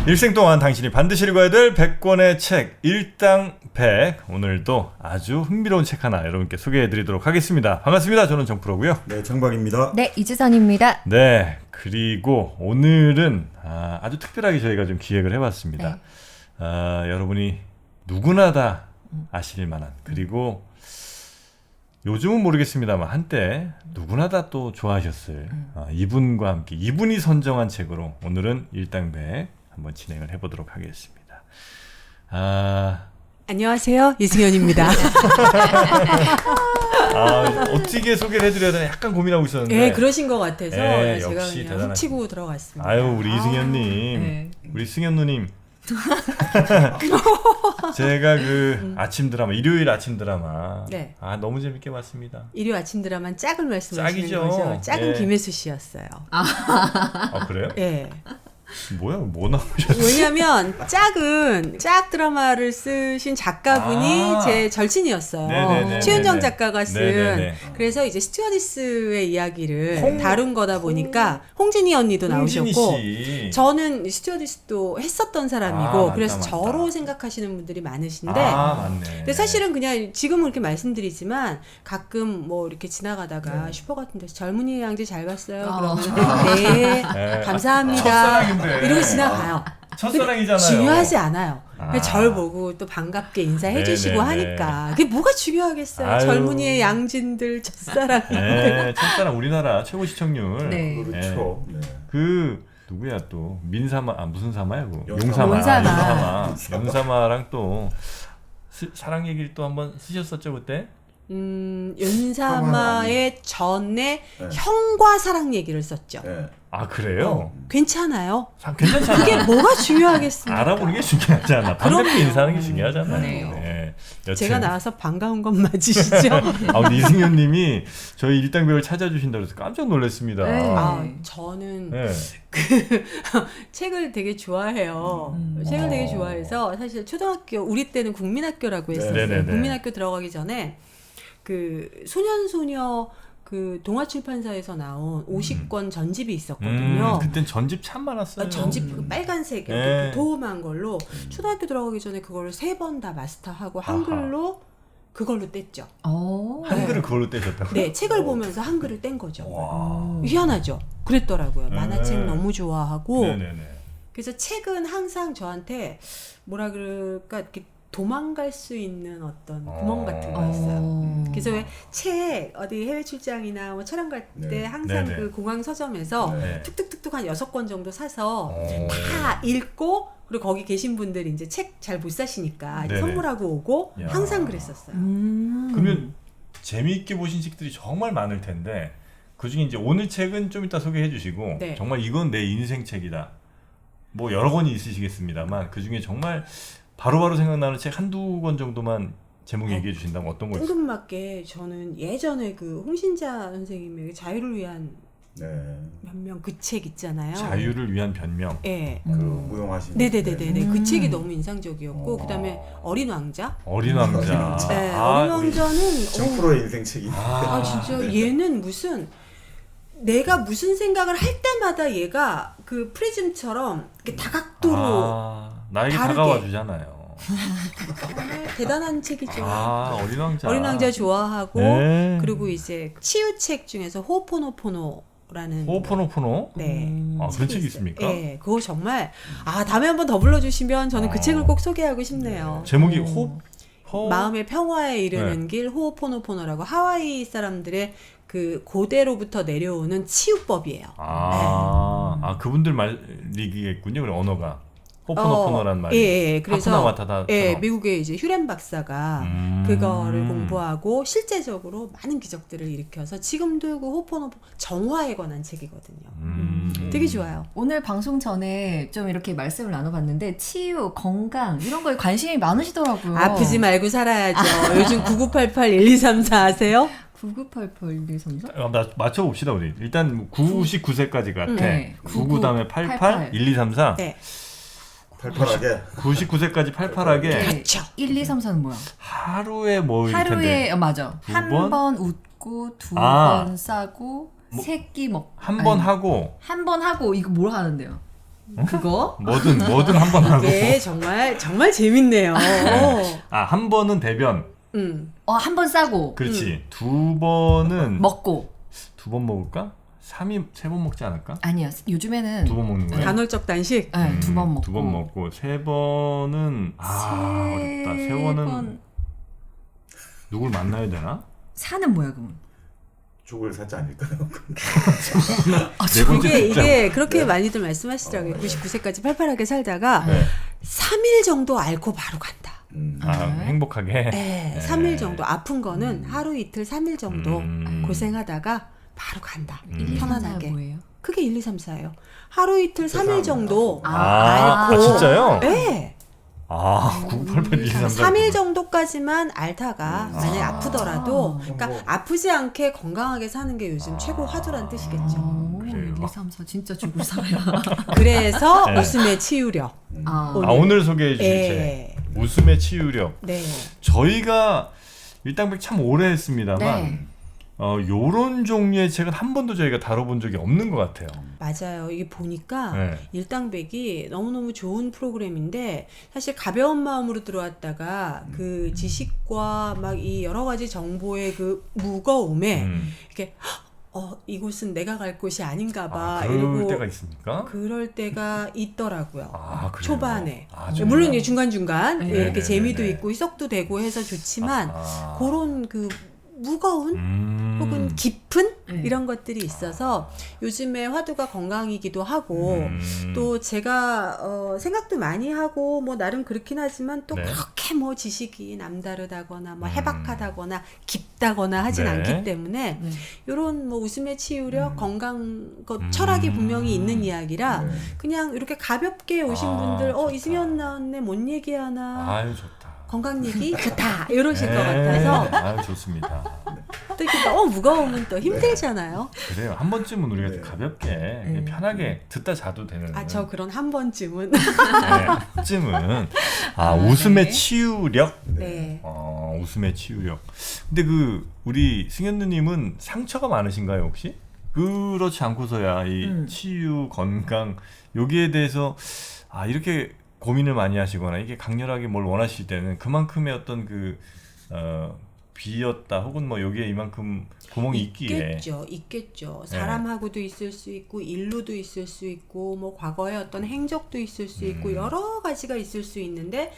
일생 동안 당신이 반드시 읽어야 될 100권의 책 일당 100. 오늘도 아주 흥미로운 책 하나 여러분께 소개해드리도록 하겠습니다. 반갑습니다. 저는 정프로고요. 네, 정박입니다. 네, 이지선입니다. 네, 그리고 오늘은 아주 특별하게 저희가 좀 기획을 해봤습니다. 네. 여러분이 누구나 다 아실 만한, 그리고 요즘은 모르겠습니다만 한때 누구나 다 또 좋아하셨을 이분과 함께 이분이 선정한 책으로 오늘은 일당 100 한번 진행을 해보도록 하겠습니다. 안녕하세요, 이승현입니다. 어떻게 소개를 해드려야 되나 약간 고민하고 있었는데. 네, 그러신 것 같아서 네, 제가 역시 그냥 대단하십니다. 훔치고 들어갔습니다. 아유, 우리 이승현님, 네. 우리 승현 누님. 제가 그 아침 드라마, 일요일 아침 드라마, 네. 너무 재밌게 봤습니다. 일요 아침 드라마 짝을 말씀하시는 짝이죠. 거죠? 짝은 예. 김혜수 씨였어요. 그래요? 예. 뭐야, 뭐 나오셨어요? 왜냐면 짝은 짝 드라마를 쓰신 작가분이 제 절친이었어요. 네네네네네. 최은정 작가가 쓴. 네네네. 그래서 이제 스튜어디스의 이야기를 다룬 거다 보니까 홍진희 언니도 홍진희 나오셨고 씨. 저는 스튜어디스도 했었던 사람이고 맞다, 그래서 맞다. 저로 생각하시는 분들이 많으신데 맞네. 근데 사실은 그냥 지금은 이렇게 말씀드리지만 가끔 뭐 이렇게 지나가다가 슈퍼 같은 데서 젊은이의 양지 잘 봤어요. 그러면 네, 감사합니다. 첫사랑인데. 이러고 지나가요. 첫사랑이잖아요. 중요하지 않아요. 절 보고 또 반갑게 인사해 주시고 네네네. 하니까 그게 뭐가 중요하겠어요. 아유. 젊은이의 양진들 첫사랑인데. 네, 첫사랑 우리나라 최고 시청률. 네. 그렇죠. 네. 그 누구야 또 민사마 무슨 사마야 그 용사마. 용사마. 용사마랑 또 사랑 얘기를 또 한번 쓰셨었죠 그때? 윤사마의 전에 네. 형과 사랑 얘기를 썼죠. 네. 그래요? 괜찮아요. 괜찮잖아. 그게 뭐가 중요하겠습니까? 알아보는 게 중요하잖아. 반갑게 그럼요. 인사하는 게 중요하잖아요. 그러네요. 네. 여튼. 제가 나와서 반가운 건 맞으시죠? 근데 이승현님이 저희 일당백을 찾아주신다고 해서 깜짝 놀랐습니다. 네. 저는 네. 책을 되게 좋아해요. 책을 되게 좋아해서 사실 초등학교 우리 때는 국민학교라고 했었어요. 네네네. 국민학교 들어가기 전에 그 소년소녀 그 동아출판사에서 나온 50권 전집이 있었거든요. 그땐 전집 참 많았어요. 전집 그 빨간색 네. 이렇게 도톰한 걸로 초등학교 들어가기 전에 그걸 3번 다 마스터하고 한글로 그걸로 뗐죠. 한글을 그걸로 떼셨다고요? 네, 책을 보면서 한글을 뗀 거죠. 와. 희한하죠. 그랬더라고요. 만화책 네. 너무 좋아하고 네네네. 그래서 책은 항상 저한테 뭐라 그럴까 이렇게 도망갈 수 있는 어떤 구멍 같은 거였어요. 그래서 왜 책 어디 해외 출장이나 뭐 촬영 갈 때 네. 항상 네네. 그 공항 서점에서 네. 툭툭툭툭 한 6권 정도 사서 다 읽고 그리고 거기 계신 분들이 이제 책 잘 못 사시니까 이제 네네. 선물하고 오고 야. 항상 그랬었어요. 그러면 재미있게 보신 책들이 정말 많을 텐데 그중에 이제 오늘 책은 좀 이따 소개해 주시고 네. 정말 이건 내 인생 책이다. 뭐 여러 권이 있으시겠습니다만 그중에 정말 바로바로 생각나는 책 한두 권 정도만 제목 얘기해 주신다면 어떤 거 있어요? 뜬금맞게 저는 예전에 그 홍신자 선생님의 자유를 위한 네. 변명 그 책 있잖아요. 자유를 위한 변명. 예. 그 무용하신. 네네네네. 그 책이 너무 인상적이었고 그다음에 어린 왕자. 어린 왕자. 네, 아, 어린 왕자는 정프로의 인생 책이. 진짜 얘는 무슨 내가 무슨 생각을 할 때마다 얘가 그 프리즘처럼 이렇게 다각도로 나에게 다르게. 다가와 주잖아요. 대단한 책이죠. 어린 왕자. 어린 왕자 좋아하고 네. 그리고 이제 치유책 중에서 호포노포노라는 호포노포노? 네. 그런 책이 있습니까? 네, 그거 정말 다음에 한번 더 불러주시면 저는 그 책을 꼭 소개하고 싶네요. 제목이 마음의 평화에 이르는 네. 길 호호포노포노라고 하와이 사람들의 그 고대로부터 내려오는 치유법이에요. 그분들 말이겠군요. 그럼 언어가 호포노포노란 말이. 예. 그래서 하쿠나 마타다. 미국의 이제 휴렌 박사가 그거를 공부하고 실제적으로 많은 기적들을 일으켜서 지금도 그 호포노포 정화에 관한 책이거든요. 되게 좋아요. 오늘 방송 전에 좀 이렇게 말씀을 나눠봤는데 치유, 건강 이런 거에 관심이 많으시더라고요. 아프지 말고 살아야죠. 요즘 9988 1234 아세요? 9988 1234? 맞춰봅시다 우리. 일단 99세까지 같아. 네. 99 다음에 88 1234. 네. 팔팔하게. 99세까지 팔팔하게. 그렇죠. 1, 2, 3, 4는 뭐야? 하루에 뭐일 텐데. 하루에 맞아. 두 한 번? 번 웃고 두 번 싸고 세 끼 먹고 한 번 하고 한 번 하고 이거 뭘 하는데요? 그거? 뭐든 한번 하고. 이게 정말 재밌네요. 한 번은 대변. 한 번 싸고 그렇지. 두 번은 먹고. 두 번 먹을까? 3번 먹지 않을까? 아니요. 요즘에는 두 번 먹는 거야. 간헐적 단식. 네, 두 번 먹고. 두 번 먹고 세 번은 어렵다. 세 번은 누굴 만나야 되나? 사는 뭐야 그럼? 죽을 사지 않을까요? 네 번째 이게 그렇게 많이들 말씀하시더라고요. 99세까지 팔팔하게 살다가 네. 3일 정도 앓고 바로 간다. 행복하게. 네, 3일 정도 아픈 거는 하루 이틀 3일 정도 고생하다가 바로 간다. 1, 2, 3, 4 편안하게. 뭐예요? 그게 1, 2, 3, 4예요. 하루 이틀 3일 죄송합니다. 정도 아, 진짜요? 네. 9988 1, 2, 3, 4. 3일 정도까지만 앓다가 만약에 아프더라도 그러니까 아프지 않게 건강하게 사는 게 요즘 최고 화두란 뜻이겠죠. 1, 2, 3, 4 진짜 죽을 살아요. 그래서 네. 웃음의 치유력. 오늘 소개해 주실 예. 책 웃음의 치유력. 네. 저희가 일당백 참 오래 했습니다만 네. 요런 종류의 책은 한 번도 저희가 다뤄본 적이 없는 것 같아요. 맞아요. 이게 보니까 네. 일당백이 너무너무 좋은 프로그램인데 사실 가벼운 마음으로 들어왔다가 그 지식과 막 이 여러 가지 정보의 그 무거움에 이렇게 이곳은 내가 갈 곳이 아닌가 봐. 그럴 이러고 때가 있습니까? 그럴 때가 있더라고요. 그래요? 초반에. 정말요? 물론 이제 중간중간 네. 이렇게 네네네네. 재미도 있고 희석도 되고 해서 좋지만 그런 그 무거운 혹은 깊은 네. 이런 것들이 있어서 요즘에 화두가 건강이기도 하고 또 제가 생각도 많이 하고 뭐 나름 그렇긴 하지만 또 네. 그렇게 뭐 지식이 남다르다거나 뭐 해박하다거나 깊다거나 하진 네. 않기 때문에 네. 이런 뭐 웃음의 치유력 건강 철학이 분명히 있는 이야기라 네. 그냥 이렇게 가볍게 오신 분들 좋다. 이승연 나왔네 뭔 얘기하나 아유 좋다. 건강 얘기 좋다 이러실 것 네. 같아서 아유 좋습니다. 또 이렇게 너무 무거우면 또 힘들잖아요. 그래요. 한 번쯤은 우리가 네. 가볍게 편하게 듣다 자도 되는. 저 그런 한 번쯤은 한 번쯤은 웃음의 네. 치유력. 네. 웃음의 치유력. 근데 우리 승현 누님은 상처가 많으신가요 혹시? 그렇지 않고서야 이 치유 건강 여기에 대해서 이렇게 고민을 많이 하시거나 이게 강렬하게 뭘 원하실 때는 그만큼의 어떤 비었다 혹은 뭐 여기에 이만큼 구멍이 있기에 있겠죠. 네. 사람하고도 있을 수 있고 일로도 있을 수 있고 뭐 과거의 어떤 행적도 있을 수 있고 여러 가지가 있을 수 있는데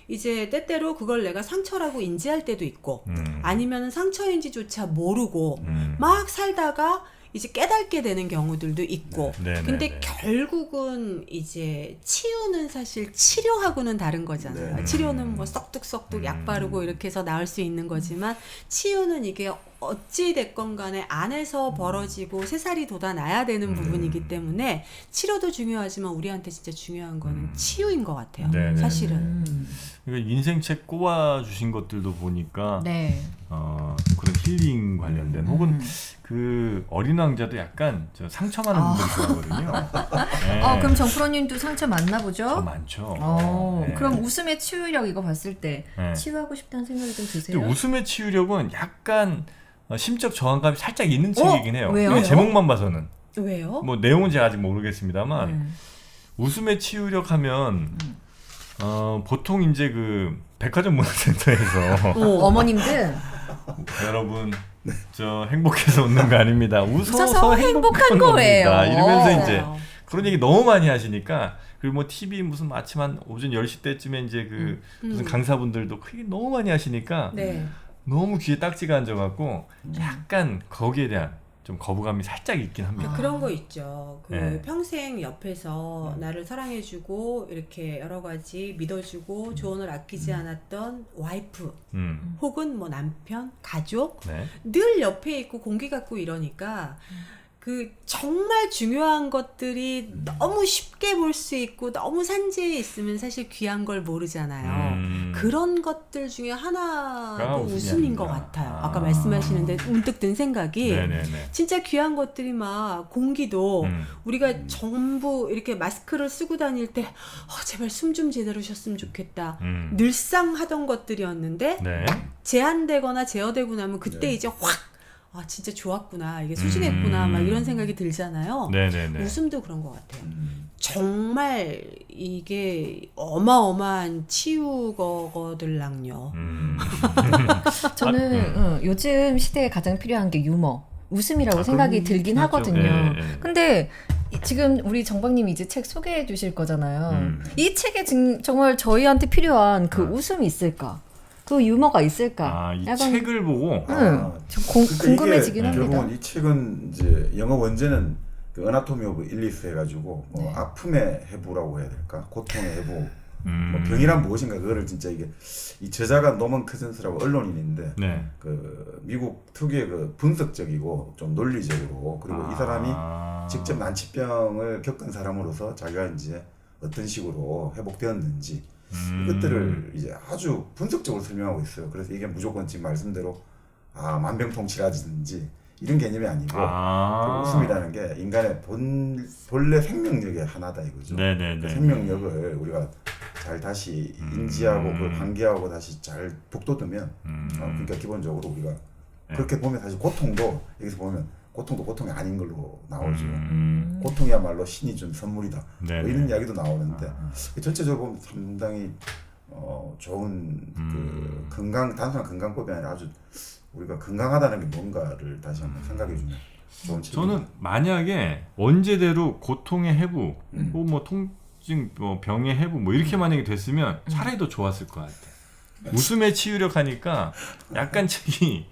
이제 때때로 그걸 내가 상처라고 인지할 때도 있고 아니면 상처인지조차 모르고 막 살다가 이제 깨닫게 되는 경우들도 있고 네, 근데 네. 결국은 이제 치유는 사실 치료하고는 다른 거잖아요. 네. 치료는 뭐 썩둑썩둑 약 바르고 이렇게 해서 나을 수 있는 거지만 치유는 이게 어찌 됐건 간에 안에서 벌어지고 새살이 돋아나야 되는 부분이기 때문에 치료도 중요하지만 우리한테 진짜 중요한 거는 치유인 것 같아요. 네, 네, 사실은. 그러니까 인생책 꼽아 주신 것들도 보니까 네. 그런 힐링 관련된 혹은 그 어린 왕자도 약간 저 상처 많은 분들 좋아하거든요. 네. 그럼 정프로님도 상처 많나 보죠? 더 많죠. 네. 그럼 웃음의 치유력 이거 봤을 때 네. 치유하고 싶다는 생각이 좀 드세요? 근데 웃음의 치유력은 약간 심적 저항감이 살짝 있는 책이긴 해요. 왜요? 이게 제목만 봐서는 왜요? 뭐 내용은 제가 아직 모르겠습니다만 웃음의 치유력 하면 보통 이제 그 백화점 문화센터에서 어머님들 여러분 저 행복해서 웃는 거 아닙니다. 웃어서 행복한 겁니다. 거예요. 이러면서 이제 맞아요. 그런 얘기 너무 많이 하시니까 그리고 뭐 TV 무슨 아침 한 오전 10시 때쯤에 이제 무슨 강사분들도 그 얘기 너무 많이 하시니까 네. 너무 귀에 딱지가 앉아갖고 약간 거기에 대한 좀 거부감이 살짝 있긴 합니다. 그런 거 있죠. 네. 평생 옆에서 나를 사랑해주고 이렇게 여러 가지 믿어주고 조언을 아끼지 않았던 와이프 혹은 뭐 남편, 가족 네. 늘 옆에 있고 공기 같고 이러니까 그 정말 중요한 것들이 너무 쉽게 볼 수 있고 너무 산지에 있으면 사실 귀한 걸 모르잖아요. 그런 것들 중에 하나가 웃음인 것 같아요. 아까 말씀하시는데 문득 든 생각이 네네네. 진짜 귀한 것들이 막 공기도 우리가 전부 이렇게 마스크를 쓰고 다닐 때 제발 숨 좀 제대로 쉬었으면 좋겠다. 늘상 하던 것들이었는데 네. 제한되거나 제어되고 나면 그때 이제 확 진짜 좋았구나 이게 소중했구나 막 이런 생각이 들잖아요. 네네네. 웃음도 그런 것 같아요. 정말 이게 어마어마한 치유거거들랑요. 저는 요즘 시대에 가장 필요한 게 유머, 웃음이라고 생각이 그럼 들긴 그렇죠. 하거든요. 예. 근데 지금 우리 정박님이 이제 책 소개해 주실 거잖아요. 이 책에 정말 저희한테 필요한 그 웃음이 있을까? 그 유머가 있을까? 이 책을 보고 좀 그러니까 궁금해지긴 이게 합니다. 결국은 이 책은 이제 영어 원제는 그 어나토미 오브 일리스 해가지고 뭐 네. 아픔의 해부라고 해야 될까? 고통의 해부. 뭐 음. 병이란 무엇인가 그거를 진짜 이게 이 저자가 노먼 커즌스라고 언론인인데 네. 그 미국 특유의 그 분석적이고 좀 논리적으로 그리고 이 사람이 직접 난치병을 겪은 사람으로서 자기가 이제 어떤 식으로 회복되었는지 이것들을 이제 아주 분석적으로 설명하고 있어요. 그래서 이게 무조건 지금 말씀대로 만병통치라든지 이런 개념이 아니고 그 웃음이라는 게 인간의 본래 생명력의 하나다 이거죠. 네네네. 그 생명력을 우리가 잘 다시 인지하고 그걸 관계하고 다시 잘 북돋으면 그러니까 기본적으로 우리가 그렇게 보면 사실 고통도 여기서 보면 고통도 고통이 아닌 걸로 나오죠. 고통이야말로 신이 준 선물이다. 뭐 이런 이야기도 나오는데 전체적으로 보면 상당히 좋은 그 단순한 건강법이 아니라 아주 우리가 건강하다는 게 뭔가를 다시 한번 생각해주는 좋은 책입니다. 저는 만약에 원제대로 고통의 해부, 혹은 뭐 통증, 뭐 병의 해부, 뭐 이렇게 만약에 됐으면 차라리 더 좋았을 것 같아. 웃음의 치유력 하니까 약간 책이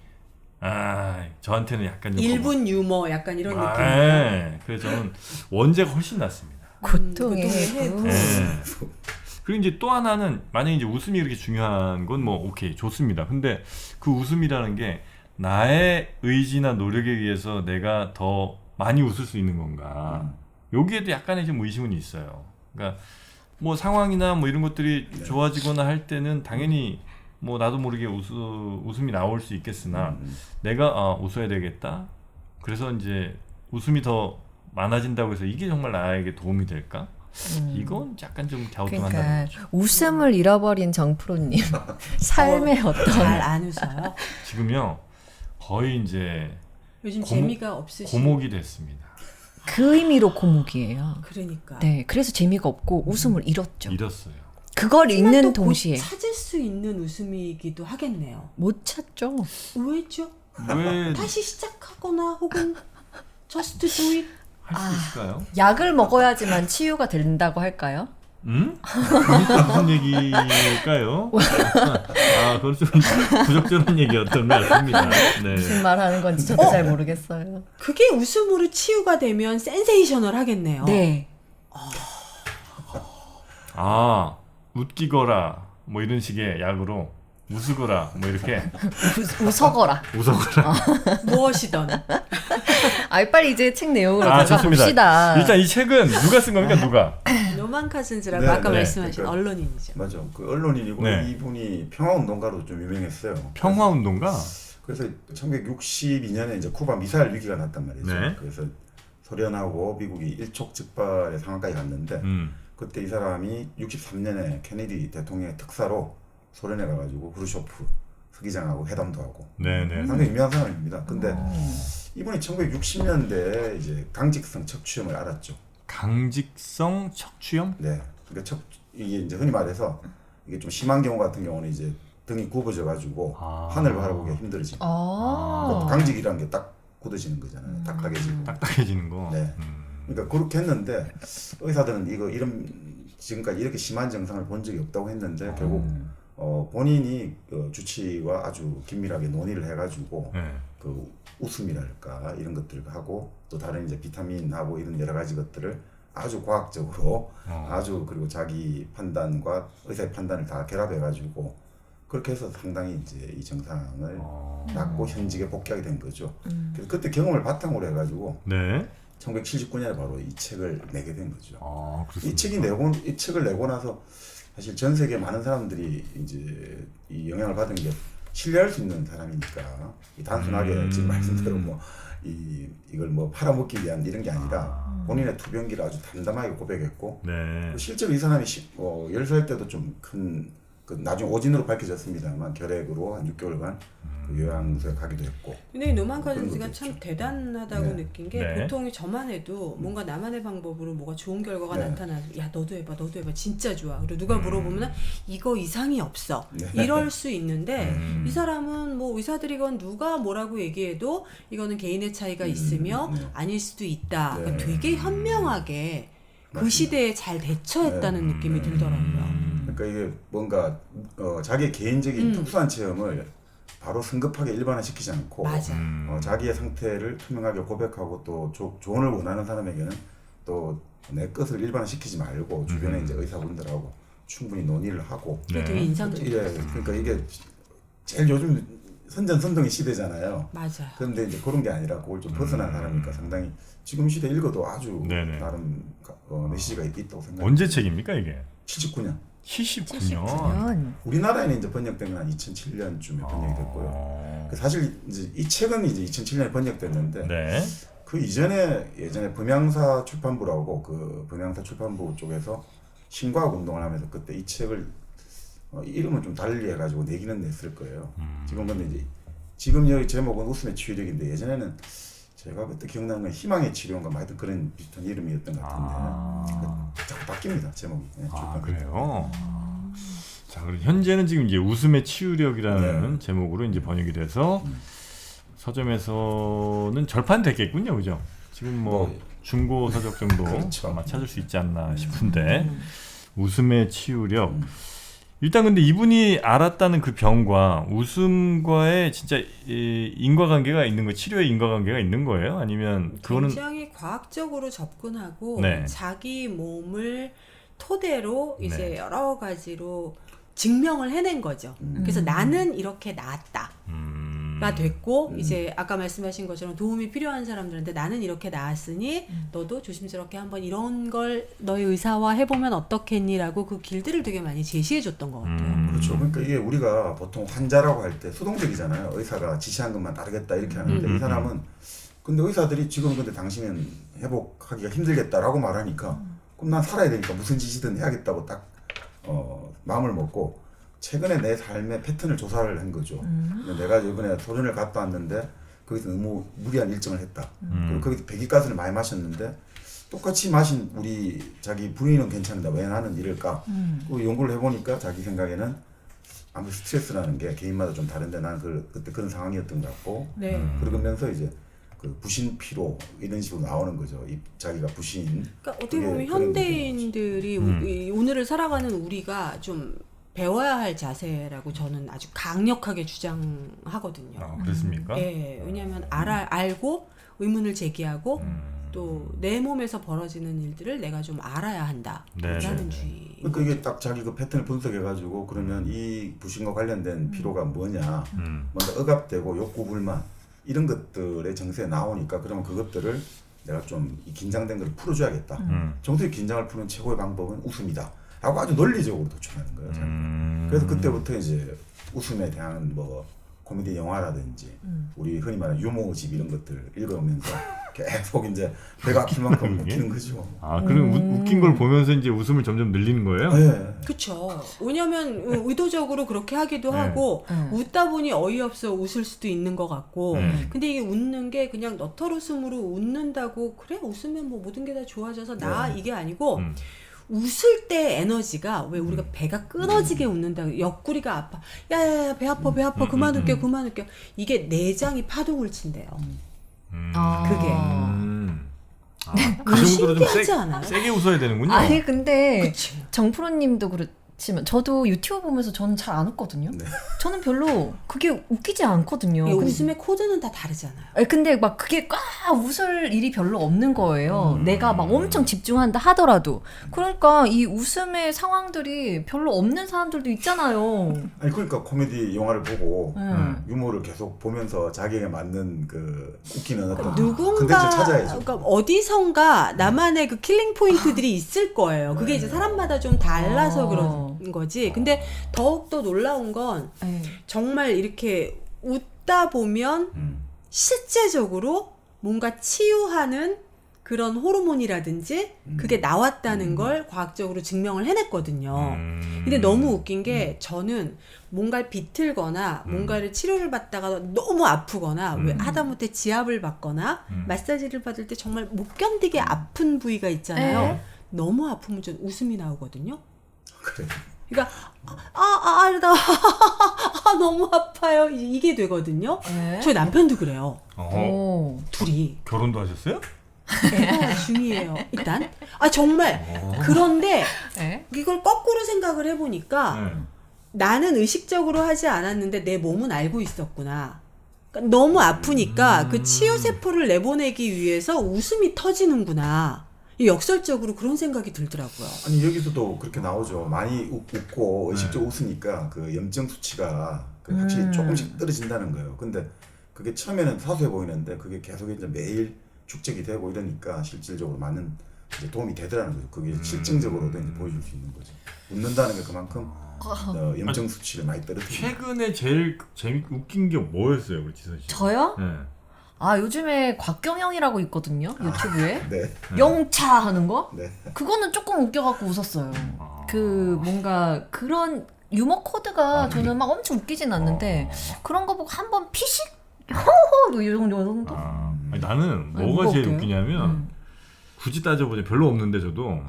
저한테는 약간 좀 1분 유머 약간 이런 느낌. 그래서 저는 원제가 훨씬 낫습니다. 고통의 해부. 네. 그리고 이제 또 하나는 만약에 이제 웃음이 이렇게 중요한 건 뭐 오케이 좋습니다. 근데 그 웃음이라는 게 나의 의지나 노력에 의해서 내가 더 많이 웃을 수 있는 건가? 여기에도 약간의 좀 의심은 있어요. 그러니까 뭐 상황이나 뭐 이런 것들이 좋아지거나 할 때는 당연히 뭐 나도 모르게 웃음이 나올 수 있겠으나 내가 웃어야 되겠다. 그래서 이제 웃음이 더 많아진다고 해서 이게 정말 나에게 도움이 될까? 이건 약간 좀 갸우뚱한다. 그러니까 웃음을 잃어버린 정프로님 삶의 어떤 잘 안 웃어요. 지금요 거의 이제 요즘 재미가 없으시고. 고목이 됐습니다. 그 의미로 고목이에요. 그러니까. 네, 그래서 재미가 없고 웃음을 잃었죠. 잃었어요. 그걸 하지만 잃는 또 동시에 찾을 수 있는 웃음이기도 하겠네요. 못 찾죠. 왜죠? 왜 다시 시작하거나 혹은 just do it. 할 수 있을까요? 약을 먹어야지만 치유가 된다고 할까요? 무슨 얘기일까요? 그건 좀 부적절한 얘기였던 것 같습니다. 네. 무슨 말 하는 건지 저도 잘 모르겠어요. 그게 웃음으로 치유가 되면 센세이셔널 하겠네요. 네. 웃기거라 뭐 이런 식의 약으로 웃으거라 뭐 이렇게 웃어거라. 웃어거라. 무엇이든. 빨리 이제 책 내용으로 들어가 좋습니다. 봅시다. 일단 이 책은 누가 쓴 겁니까? 누가? 노만 카슨즈라고 네, 아까 네. 말씀하신 그러니까 언론인이죠. 맞아. 그 언론인이고 네. 이분이 평화운동가로 좀 유명했어요. 평화운동가? 그래서 1962년에 이제 쿠바 미사일 위기가 났단 말이죠. 네. 그래서 소련하고 미국이 일촉즉발의 상황까지 갔는데 그때 이 사람이 63년에 케네디 대통령의 특사로 소련에 가가지고 후르쇼프 서기장하고 회담도 하고 네네. 상당히 유명한 사람입니다. 근데 이분이 1960년대에 이제 강직성 척추염을 알았죠. 강직성 척추염? 네. 그러니까 이게 이제 흔히 말해서 이게 좀 심한 경우 같은 경우는 이제 등이 굽어져 가지고 하늘 바라보기가 힘들어지고 강직이라는 게 딱 굳어지는 거잖아요. 딱딱해지고. 딱딱해지는 거. 네. 그러니까 그렇게 했는데 의사들은 지금까지 이렇게 심한 증상을 본 적이 없다고 했는데 결국 본인이 주치의와 아주 긴밀하게 논의를 해가지고 네. 그 웃음이랄까 이런 것들을 하고 또 다른 이제 비타민하고 이런 여러 가지 것들을 아주 과학적으로 아주 그리고 자기 판단과 의사의 판단을 다 결합해가지고 그렇게 해서 상당히 이제 이 증상을 낫고 현직에 복귀하게 된 거죠. 그래서 그때 경험을 바탕으로 해가지고 네. 1979년에 바로 이 책을 내게 된 거죠. 그렇습니까? 이 책을 내고 나서 사실 전 세계 많은 사람들이 이제 이 영향을 받은 게 신뢰할 수 있는 사람이니까 단순하게 지금 말씀대로 이걸 뭐 팔아먹기 위한 이런 게 아니라 본인의 투병기를 아주 담담하게 고백했고 네. 실제로 이 사람이 10살 때도 좀 큰 그 나중에 오진으로 밝혀졌습니다만 결핵으로 한 6개월간 그 요양소에 가기도 했고. 근데 노만카 그런 선수가 것도 참 있죠. 대단하다고 네. 느낀 게 네. 보통 저만 해도 뭔가 나만의 방법으로 뭐가 좋은 결과가 네. 나타나서 야 너도 해봐 진짜 좋아. 그리고 누가 물어보면 이거 이상이 없어. 네. 이럴 수 있는데 이 사람은 뭐 의사들이건 누가 뭐라고 얘기해도 이거는 개인의 차이가 있으며 네. 아닐 수도 있다. 네. 그러니까 되게 현명하게 그 맞습니다. 시대에 잘 대처했다는 느낌이 들더라고요. 그러니까 이게 뭔가 자기의 개인적인 특수한 체험을 바로 성급하게 일반화시키지 않고 맞아. 자기의 상태를 투명하게 고백하고 또 조언을 원하는 사람에게는 또 내 것을 일반화시키지 말고 주변에 이제 의사분들하고 충분히 논의를 하고 그게 되게 인상적이야. 예, 그러니까 이게 제일 요즘 선전선동의 시대잖아요. 맞아. 그런데 이제 그런 게 아니라 그걸 좀 벗어난 사람이니까 상당히 지금 시대 읽어도 아주 네네. 나름 메시지가 있다고 생각합니다. 언제 책입니까 이게? 79년. 79년. 그러면 우리나라에는 이제 번역된 건 한 2007년쯤에 번역이 됐고요. 사실 이제 이 책은 이제 2007년에 번역됐는데 네. 그 이전에 예전에 범양사 출판부라고 그 범양사 출판부 쪽에서 신과학 운동을 하면서 그때 이 책을 이름을 좀 달리 해가지고 내기는 냈을 거예요. 지금 근데 이제 지금 여기 제목은 웃음의 치유력인데 예전에는 제가 그때 기억나는 건 희망의 치료인가 뭐 하여튼 그런 비슷한 이름이었던 것 같은데 자꾸 바뀝니다 제목이. 네, 아 그래요. 자, 그리고 현재는 지금 이제 웃음의 치유력이라는 제목으로 이제 번역이 돼서 서점에서는 절판됐겠군요, 그죠? 지금 뭐 중고 서적 정도 그렇죠. 아마 찾을 수 있지 않나 싶은데 웃음의 치유력. 일단 근데 이분이 알았다는 그 병과 웃음과의 진짜 인과관계가 있는 거, 치료의 인과관계가 있는 거예요? 아니면 그거는 굉장히 과학적으로 접근하고 네. 자기 몸을 토대로 이제 네. 여러 가지로 증명을 해낸 거죠. 그래서 나는 이렇게 나았다. 가 됐고 이제 아까 말씀하신 것처럼 도움이 필요한 사람들한테 나는 이렇게 나았으니 너도 조심스럽게 한번 이런 걸 너의 의사화 해보면 어떻겠니라고 그 길들을 되게 많이 제시해줬던 것 같아요. 그렇죠. 그러니까 이게 우리가 보통 환자라고 할 때 수동적이잖아요. 의사가 지시한 것만 따르겠다 이렇게 하는데 이 사람은 근데 의사들이 지금 근데 당신은 회복하기가 힘들겠다라고 말하니까 그럼 난 살아야 되니까 무슨 짓이든 해야겠다고 딱 마음을 먹고 최근에 내 삶의 패턴을 조사를 한 거죠. 내가 이번에 소련을 갔다 왔는데 거기서 너무 무리한 일정을 했다. 그리고 거기서 배기가스를 많이 마셨는데 똑같이 마신 우리 자기 부인은 괜찮은데 왜 나는 이럴까? 그 연구를 해보니까 자기 생각에는 아무래도 스트레스라는 게 개인마다 좀 다른데 나는 그때 그런 상황이었던 것 같고 네. 그러면서 이제 그 부신 피로 이런 식으로 나오는 거죠. 자기가 부신. 그러니까 어떻게 보면 그게 그런 현대인들이 이 오늘을 살아가는 우리가 좀 배워야 할 자세라고 저는 아주 강력하게 주장하거든요. 그렇습니까? 예, 왜냐하면 알고 의문을 제기하고 또 내 몸에서 벌어지는 일들을 내가 좀 알아야 한다라는 주의. 그러니까 이게 딱 자기 그 패턴을 분석해가지고 그러면 이 부신과 관련된 피로가 뭐냐, 뭔가 억압되고 욕구 불만 이런 것들의 정세에 나오니까 그러면 그것들을 내가 좀 이 긴장된 걸 풀어줘야겠다. 정서의 긴장을 푸는 최고의 방법은 웃음이다. 라고 아주 논리적으로 도출하는 거예요. 그래서 그때부터 이제 웃음에 대한 뭐 코미디 영화라든지 우리 흔히 말하는 유머집 이런 것들 읽어오면서 계속 이제 배가 아플 만큼 웃기는 거죠. 아, 그럼 웃긴 걸 보면서 이제 웃음을 점점 늘리는 거예요? 네. 그렇죠. 왜냐하면 의도적으로 그렇게 하기도 하고 웃다 보니 어이없어 웃을 수도 있는 것 같고 근데 이게 웃는 게 그냥 너털 웃음으로 웃는다고 그래 웃으면 뭐 모든 게 다 좋아져서 이게 아니고 웃을 때 에너지가 왜 우리가 배가 끊어지게 웃는다 옆구리가 아파 야야야 배 아파 그만 웃겨 이게 내장이 파동을 친대요. 그게 그 정도로 좀 신기하지 않아요? 세게 웃어야 되는군요. 아니 근데 그치. 정프로님도 그렇지만 저도 유튜브 보면서 저는 잘 안 웃거든요. 네. 저는 별로 그게 웃기지 않거든요. 이 근데- 웃음의 코드는 다 다르잖아요. 아니, 근데 막 그게 웃을 일이 별로 없는 거예요. 내가 막 엄청 집중한다 하더라도. 그러니까 이 웃음의 상황들이 별로 없는 사람들도 있잖아요. 아니 그러니까 코미디 영화를 보고 유머를 계속 보면서 자기에게 맞는 그 웃기는 어떤 누군가 컨텐츠를 찾아야죠. 그러니까 어디선가 나만의 그 킬링 포인트들이 있을 거예요. 그게 이제 사람마다 좀 달라서 그런 거지. 근데 더욱더 놀라운 건 네. 정말 이렇게 웃다 보면 실제적으로 뭔가 치유하는 그런 호르몬이라든지 그게 나왔다는 걸 과학적으로 증명을 해냈거든요. 근데 너무 웃긴 게 저는 뭔가를 비틀거나 뭔가를 치료를 받다가 너무 아프거나 왜 하다못해 지압을 받거나 마사지를 받을 때 정말 못 견디게 아픈 부위가 있잖아요. 에? 너무 아프면 전 웃음이 나오거든요. 그래. 그러니까 나 너무 아파요. 이게 되거든요. 에? 저희 남편도 그래요. 오. 둘이 결혼도 하셨어요? 개가 중이에요. 일단 정말 그런데 에? 이걸 거꾸로 생각을 해보니까 네. 나는 의식적으로 하지 않았는데 내 몸은 알고 있었구나. 그러니까 너무 아프니까 그 치유 세포를 내보내기 위해서 웃음이 터지는구나. 이 역설적으로 그런 생각이 들더라고요. 아니 여기서도 그렇게 나오죠. 많이 웃고 의식적으로 네. 웃으니까 그 염증 수치가 그 확실히 조금씩 떨어진다는 거예요. 근데 그게 처음에는 사소해 보이는데 그게 계속 이제 매일 축적이 되고 이러니까 실질적으로 많은 이제 도움이 되더라는 거죠. 그게 실증적으로도 이제 보여줄 수 있는 거죠. 웃는다는 게 그만큼 염증 수치를 많이 떨어뜨리는. 최근에 제일 웃긴 게 뭐였어요, 우리 지선 씨? 저요? 네. 아 요즘에 곽경영이라고 있거든요 유튜브에 네, 영차 하는 거 네. 그거는 조금 웃겨갖고 웃었어요. 아. 그 뭔가 그런 유머 코드가 저는 막 엄청 웃기진 않는데 그런 거 보고 한번 피식 호호 이 정도. 아니, 나는 아니, 뭐가 제일 어때요? 웃기냐면 굳이 따져보자 별로 없는데 저도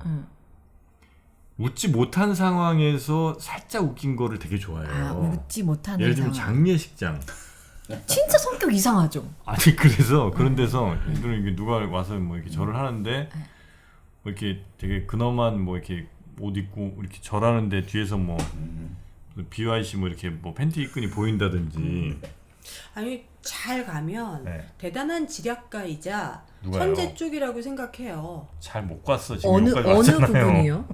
웃지 못한 상황에서 살짝 웃긴 거를 되게 좋아해요. 아 웃지 못하는 예를 들면 상황. 장례식장. 진짜 성격 이상하죠. 아니 그래서 그런 데서 예를 들면 이게 누가 와서 뭐 이렇게 절을 하는데 뭐 이렇게 되게 근엄한 뭐 이렇게 옷 입고 이렇게 절하는데 뒤에서 뭐 BYC 뭐 이렇게 뭐 팬티 끈이 보인다든지. 아니 잘 가면 네. 대단한 지략가이자 누가요? 천재 쪽이라고 생각해요. 잘 못 갔어 지금 어느 여기까지 어느 왔잖아요. 부분이요?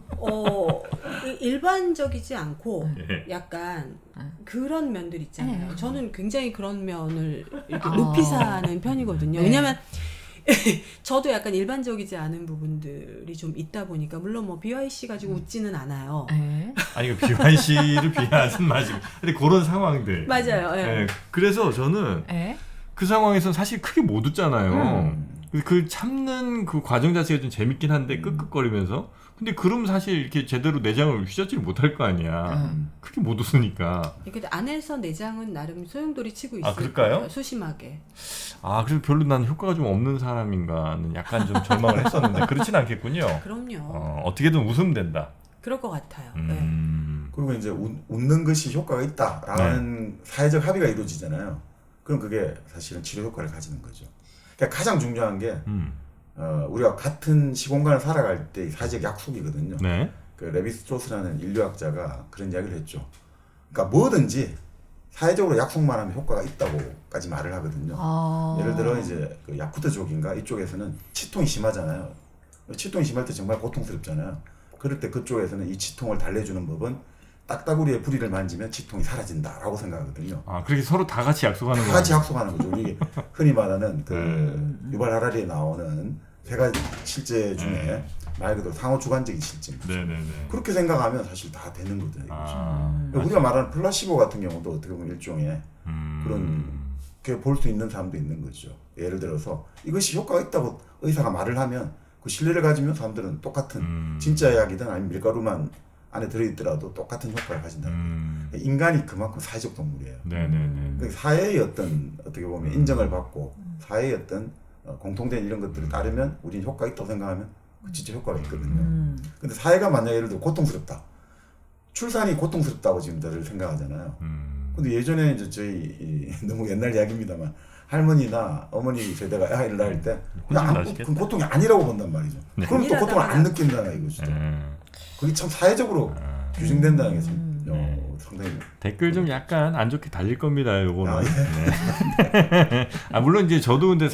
일반적이지 않고 예. 약간 그런 면들 있잖아요. 네. 저는 굉장히 그런 면을 이렇게 아. 높이 사는 편이거든요. 네. 왜냐면 저도 약간 일반적이지 않은 부분들이 좀 있다 보니까 물론 뭐 BYC 가지고 웃지는 않아요. 에? 아니 그 BYC를 비하하진 마시고 근데 그런 상황들. 맞아요. 예. 예. 그래서 저는 에? 그 상황에서는 사실 크게 못 웃잖아요. 그 참는 그 과정 자체가 좀 재밌긴 한데 끄끄거리면서 근데 그럼 사실 이렇게 제대로 내장을 휘젓지를 못할 거 아니야. 크게 못 웃으니까. 근데 안에서 내장은 나름 소용돌이 치고 아, 있어요. 그럴까요? 소심하게. 아 그래서 별로 난 효과가 좀 없는 사람인가는 약간 좀 절망을 했었는데 그렇진 않겠군요. 그럼요. 어떻게든 웃으면 된다. 그럴 것 같아요. 그리고 이제 웃는 것이 효과가 있다라는 사회적 합의가 이루어지잖아요. 그럼 그게 사실은 치료 효과를 가지는 거죠. 그러니까 가장 중요한 게 우리가 같은 시공간을 살아갈 때 사회적 약속이거든요. 네. 그 레비스트로스라는 인류학자가 그런 이야기를 했죠. 그러니까 뭐든지 사회적으로 약속만 하면 효과가 있다고까지 말을 하거든요. 아. 예를 들어 이제 그 야쿠트족인가 이쪽에서는 치통이 심하잖아요. 치통이 심할 때 정말 고통스럽잖아요. 그럴 때 그쪽에서는 이 치통을 달래주는 법은 딱따구리의 부리를 만지면 치통이 사라진다라고 생각하거든요. 아 그렇게 서로 다 같이 약속하는 다 거. 같이 약속하는 거죠. 우리 흔히 말하는 그 유발 하라리에 나오는 세 가지 실제 중에 말 그대로 상호 주관적인 실제입니다. 네네네. 그렇게 생각하면 사실 다 되는 거죠. 아. 우리가 말하는 플라시보 같은 경우도 어떻게 보면 일종의 그런 게 볼 수 있는 사람도 있는 거죠. 예를 들어서 이것이 효과가 있다고 의사가 말을 하면 그 신뢰를 가지면 사람들은 똑같은 진짜 약이든 아니면 밀가루만 안에 들어있더라도 똑같은 효과를 가진다는 거예요. 인간이 그만큼 사회적 동물이에요. 네네네. 그 사회의 어떻게 보면 인정을 받고 사회의 어떤 공통된 이런 것들을 따르면 우리는 효과가 있다고 생각하면 그 진짜 효과가 있거든요. 근데 사회가 만약 예를 들어 고통스럽다. 출산이 고통스럽다고 지금 다들 생각하잖아요. 근데 예전에 이제 저희 너무 옛날 이야기입니다만 할머니나 어머니 세대가 아이를 낳을 때 그냥 그 고통이 아니라고 본단 말이죠. 네. 그럼 또 고통을 안 느낀다는 이거죠. 그게 참 사회적으로 규정된다는 게 참 상당히 댓글 좀 약간 안 좋게 달릴 겁니다. 요거는. 아, 예. 네. 아 물론 이제 저도 근데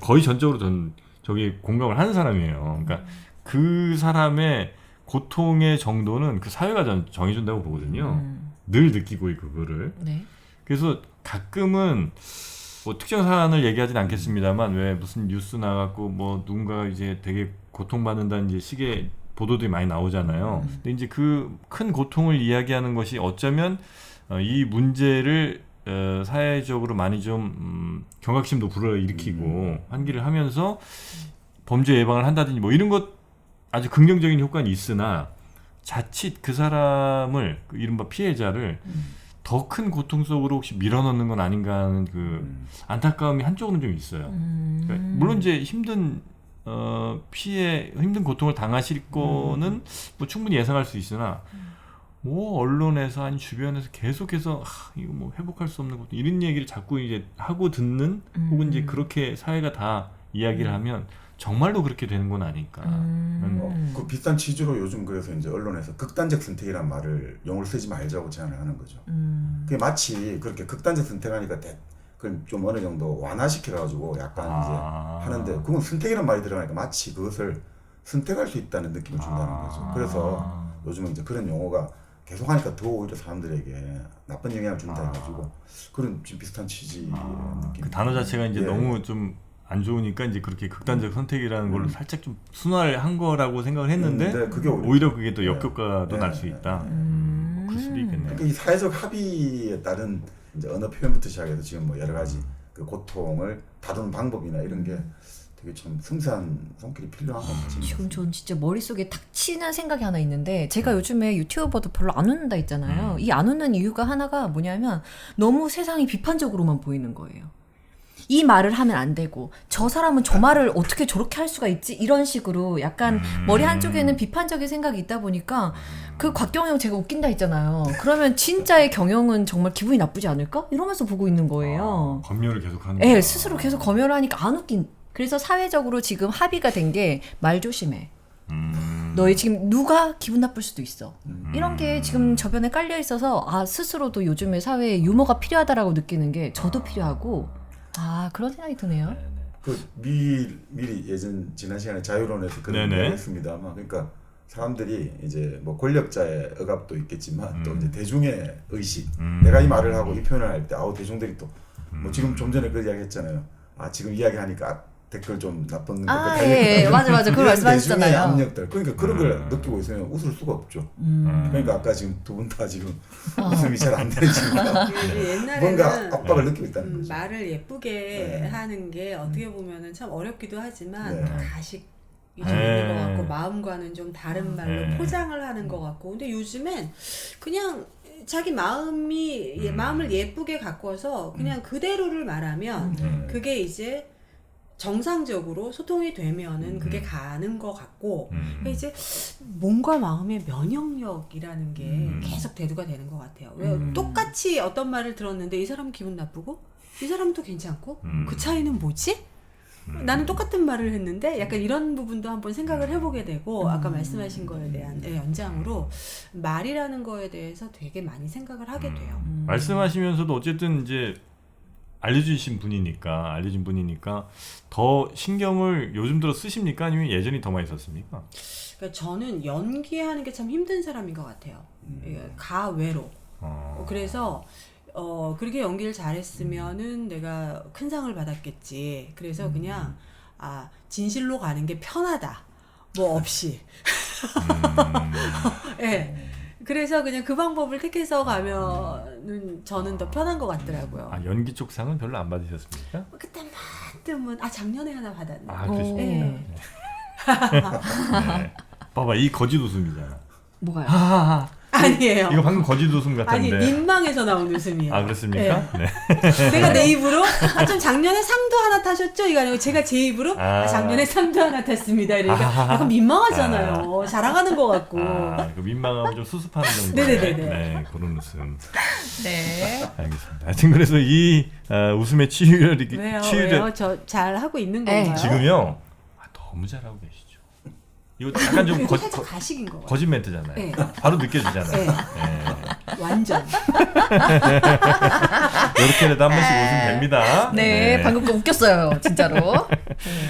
거의 전적으로 전 저기 공감을 하는 사람이에요. 그러니까 그 사람의 고통의 정도는 그 사회가 정해준다고 보거든요. 늘 느끼고 그거를. 네. 그래서 가끔은 뭐 특정 사안을 얘기하진 않겠습니다만 왜 무슨 뉴스 나갖고 뭐 누군가 이제 되게 고통받는다는 이제 식의 보도들이 많이 나오잖아요. 근데 이제 그 큰 고통을 이야기하는 것이 어쩌면 이 문제를 사회적으로 많이 좀 경각심도 불어일으키고 환기를 하면서 범죄 예방을 한다든지 뭐 이런 것 아주 긍정적인 효과는 있으나 자칫 그 사람을 그 이른바 피해자를 더 큰 고통 속으로 혹시 밀어넣는 건 아닌가 하는 그 안타까움이 한쪽으로는 좀 있어요. 그러니까 물론 이제 힘든 힘든 고통을 당하실 거는 뭐 충분히 예상할 수 있으나 뭐 언론에서 아니 주변에서 계속해서 이거 뭐 회복할 수 없는 고통 이런 얘기를 자꾸 이제 하고 듣는 혹은 이제 그렇게 사회가 다 이야기를 하면 정말로 그렇게 되는 건 아닐까. 그 비슷한 취지로 요즘 그래서 이제 언론에서 극단적 선택이란 말을 용어를 쓰지 말자고 제안을 하는 거죠. 그게 마치 그렇게 극단적 선택하니까 그걸 좀 어느 정도 완화시켜가지고 약간 이제 하는데 그건 선택이란 말이 들어가니까 마치 그것을 선택할 수 있다는 느낌을 준다는 거죠. 그래서 요즘은 이제 그런 용어가 계속 하니까 더 오히려 사람들에게 나쁜 영향을 준다 해가지고 그런 좀 비슷한 취지의 느낌. 그 단어 자체가 이제 너무 좀 안 좋으니까 이제 그렇게 극단적 선택이라는 걸로 살짝 좀 순화를 한 거라고 생각을 했는데 네, 그게 오히려 그게 또 역효과도 날 수 있다. 그럴 수도 있겠네요. 그러니까 이 사회적 합의에 따른 이제 언어 표현부터 시작해서 지금 뭐 여러 가지 그 고통을 다루는 방법이나 이런 게 되게 참 섬세한 손길이 필요한 것 같아요. 지금 전 진짜 머릿속에 탁 치는 생각이 하나 있는데 제가 요즘에 유튜버도 별로 안 웃는다 했잖아요. 이 안 웃는 이유가 하나가 뭐냐면 너무 세상이 비판적으로만 보이는 거예요. 이 말을 하면 안 되고 저 사람은 저 말을 어떻게 저렇게 할 수가 있지? 이런 식으로 약간 머리 한쪽에는 비판적인 생각이 있다 보니까 그 곽경영 제가 웃긴다 했잖아요. 그러면 진짜의 경영은 정말 기분이 나쁘지 않을까? 이러면서 보고 있는 거예요. 검열을 계속하는 네, 스스로 계속 검열을 하니까 안 웃긴. 그래서 사회적으로 지금 합의가 된 게 말 조심해. 너희 지금 누가 기분 나쁠 수도 있어. 이런 게 지금 저변에 깔려 있어서 스스로도 요즘에 사회에 유머가 필요하다라고 느끼는 게 저도 필요하고 그런 생각이 드네요. 그 미리 예전 지난 시간에 자유론에서 그런 얘기를 했습니다만 그러니까 사람들이 이제 뭐 권력자의 억압도 있겠지만 또 이제 대중의 의식 내가 이 말을 하고 이 표현을 할 때 대중들이 또 뭐 지금 좀 전에 그 이야기 했잖아요. 지금 이야기하니까 댓글 좀 나쁜 댓글 달리고 맞아 그걸 말씀하셨잖아요. 대중의 압력들 그러니까 그런 걸 느끼고 있으면 웃을 수가 없죠. 그러니까 아까 지금 두 분 다 지금 웃음이 잘 안 되지만 옛날에는 뭔가 압박을 느끼고 있다는 거죠. 말을 예쁘게 하는 게 어떻게 보면은 참 어렵기도 하지만 가식이 좀 있는 것 같고 마음과는 좀 다른 말로 포장을 하는 것 같고 근데 요즘엔 그냥 자기 마음을 예쁘게 가꿔서 그냥 그대로를 말하면 그게 이제 정상적으로 소통이 되면은 그게 가는 것 같고 그러니까 이제 몸과 마음의 면역력이라는 게 계속 대두가 되는 것 같아요. 왜 똑같이 어떤 말을 들었는데 이 사람은 기분 나쁘고 이 사람도 괜찮고 그 차이는 뭐지? 나는 똑같은 말을 했는데 약간 이런 부분도 한번 생각을 해보게 되고 아까 말씀하신 거에 대한 연장으로 말이라는 거에 대해서 되게 많이 생각을 하게 돼요. 말씀하시면서도 어쨌든 이제 알려진 분이니까 더 신경을 요즘 들어 쓰십니까? 아니면 예전이 더 많이 썼습니까? 그러니까 저는 연기하는 게 참 힘든 사람인 것 같아요. 가외로. 그래서 그렇게 연기를 잘했으면은 내가 큰 상을 받았겠지. 그래서 그냥 진실로 가는 게 편하다. 뭐 없이. 네. 그래서 그냥 그 방법을 택해서 가면은 저는 더 편한 것 같더라고요. 연기 쪽 상은 별로 안 받으셨습니까? 그때 만큼은 작년에 하나 받았네. 그러셨습니까? 네. 네. 봐봐 이 거짓 웃음이잖아. 뭐가요? 아니에요. 이거 방금 거짓 웃음 같은데. 아니 민망해서 나온 웃음이에요. 그렇습니까? 네. 내가 내 입으로 좀 작년에 상도 하나 타셨죠? 이거 아니고 제가 제 입으로 작년에 상도 하나 탔습니다. 이러니까 약간 민망하잖아요. 자랑하는 것 같고. 그 민망하고 좀 수습하는 정도. 네네네. 네, 그런 웃음. 네. 알겠습니다. 하여튼 그래서 이 웃음의 치유력이 왜요? 저 잘하고 있는 건가요? 지금요? 너무 잘하고 계시죠. 이거 약간 좀 살짝 가식인 거 같아요. 거짓 멘트잖아요. 네. 바로 느껴지잖아요. 네. 네. 완전. 이렇게라도 한 번씩 웃으면 됩니다. 네, 방금 거 웃겼어요, 진짜로.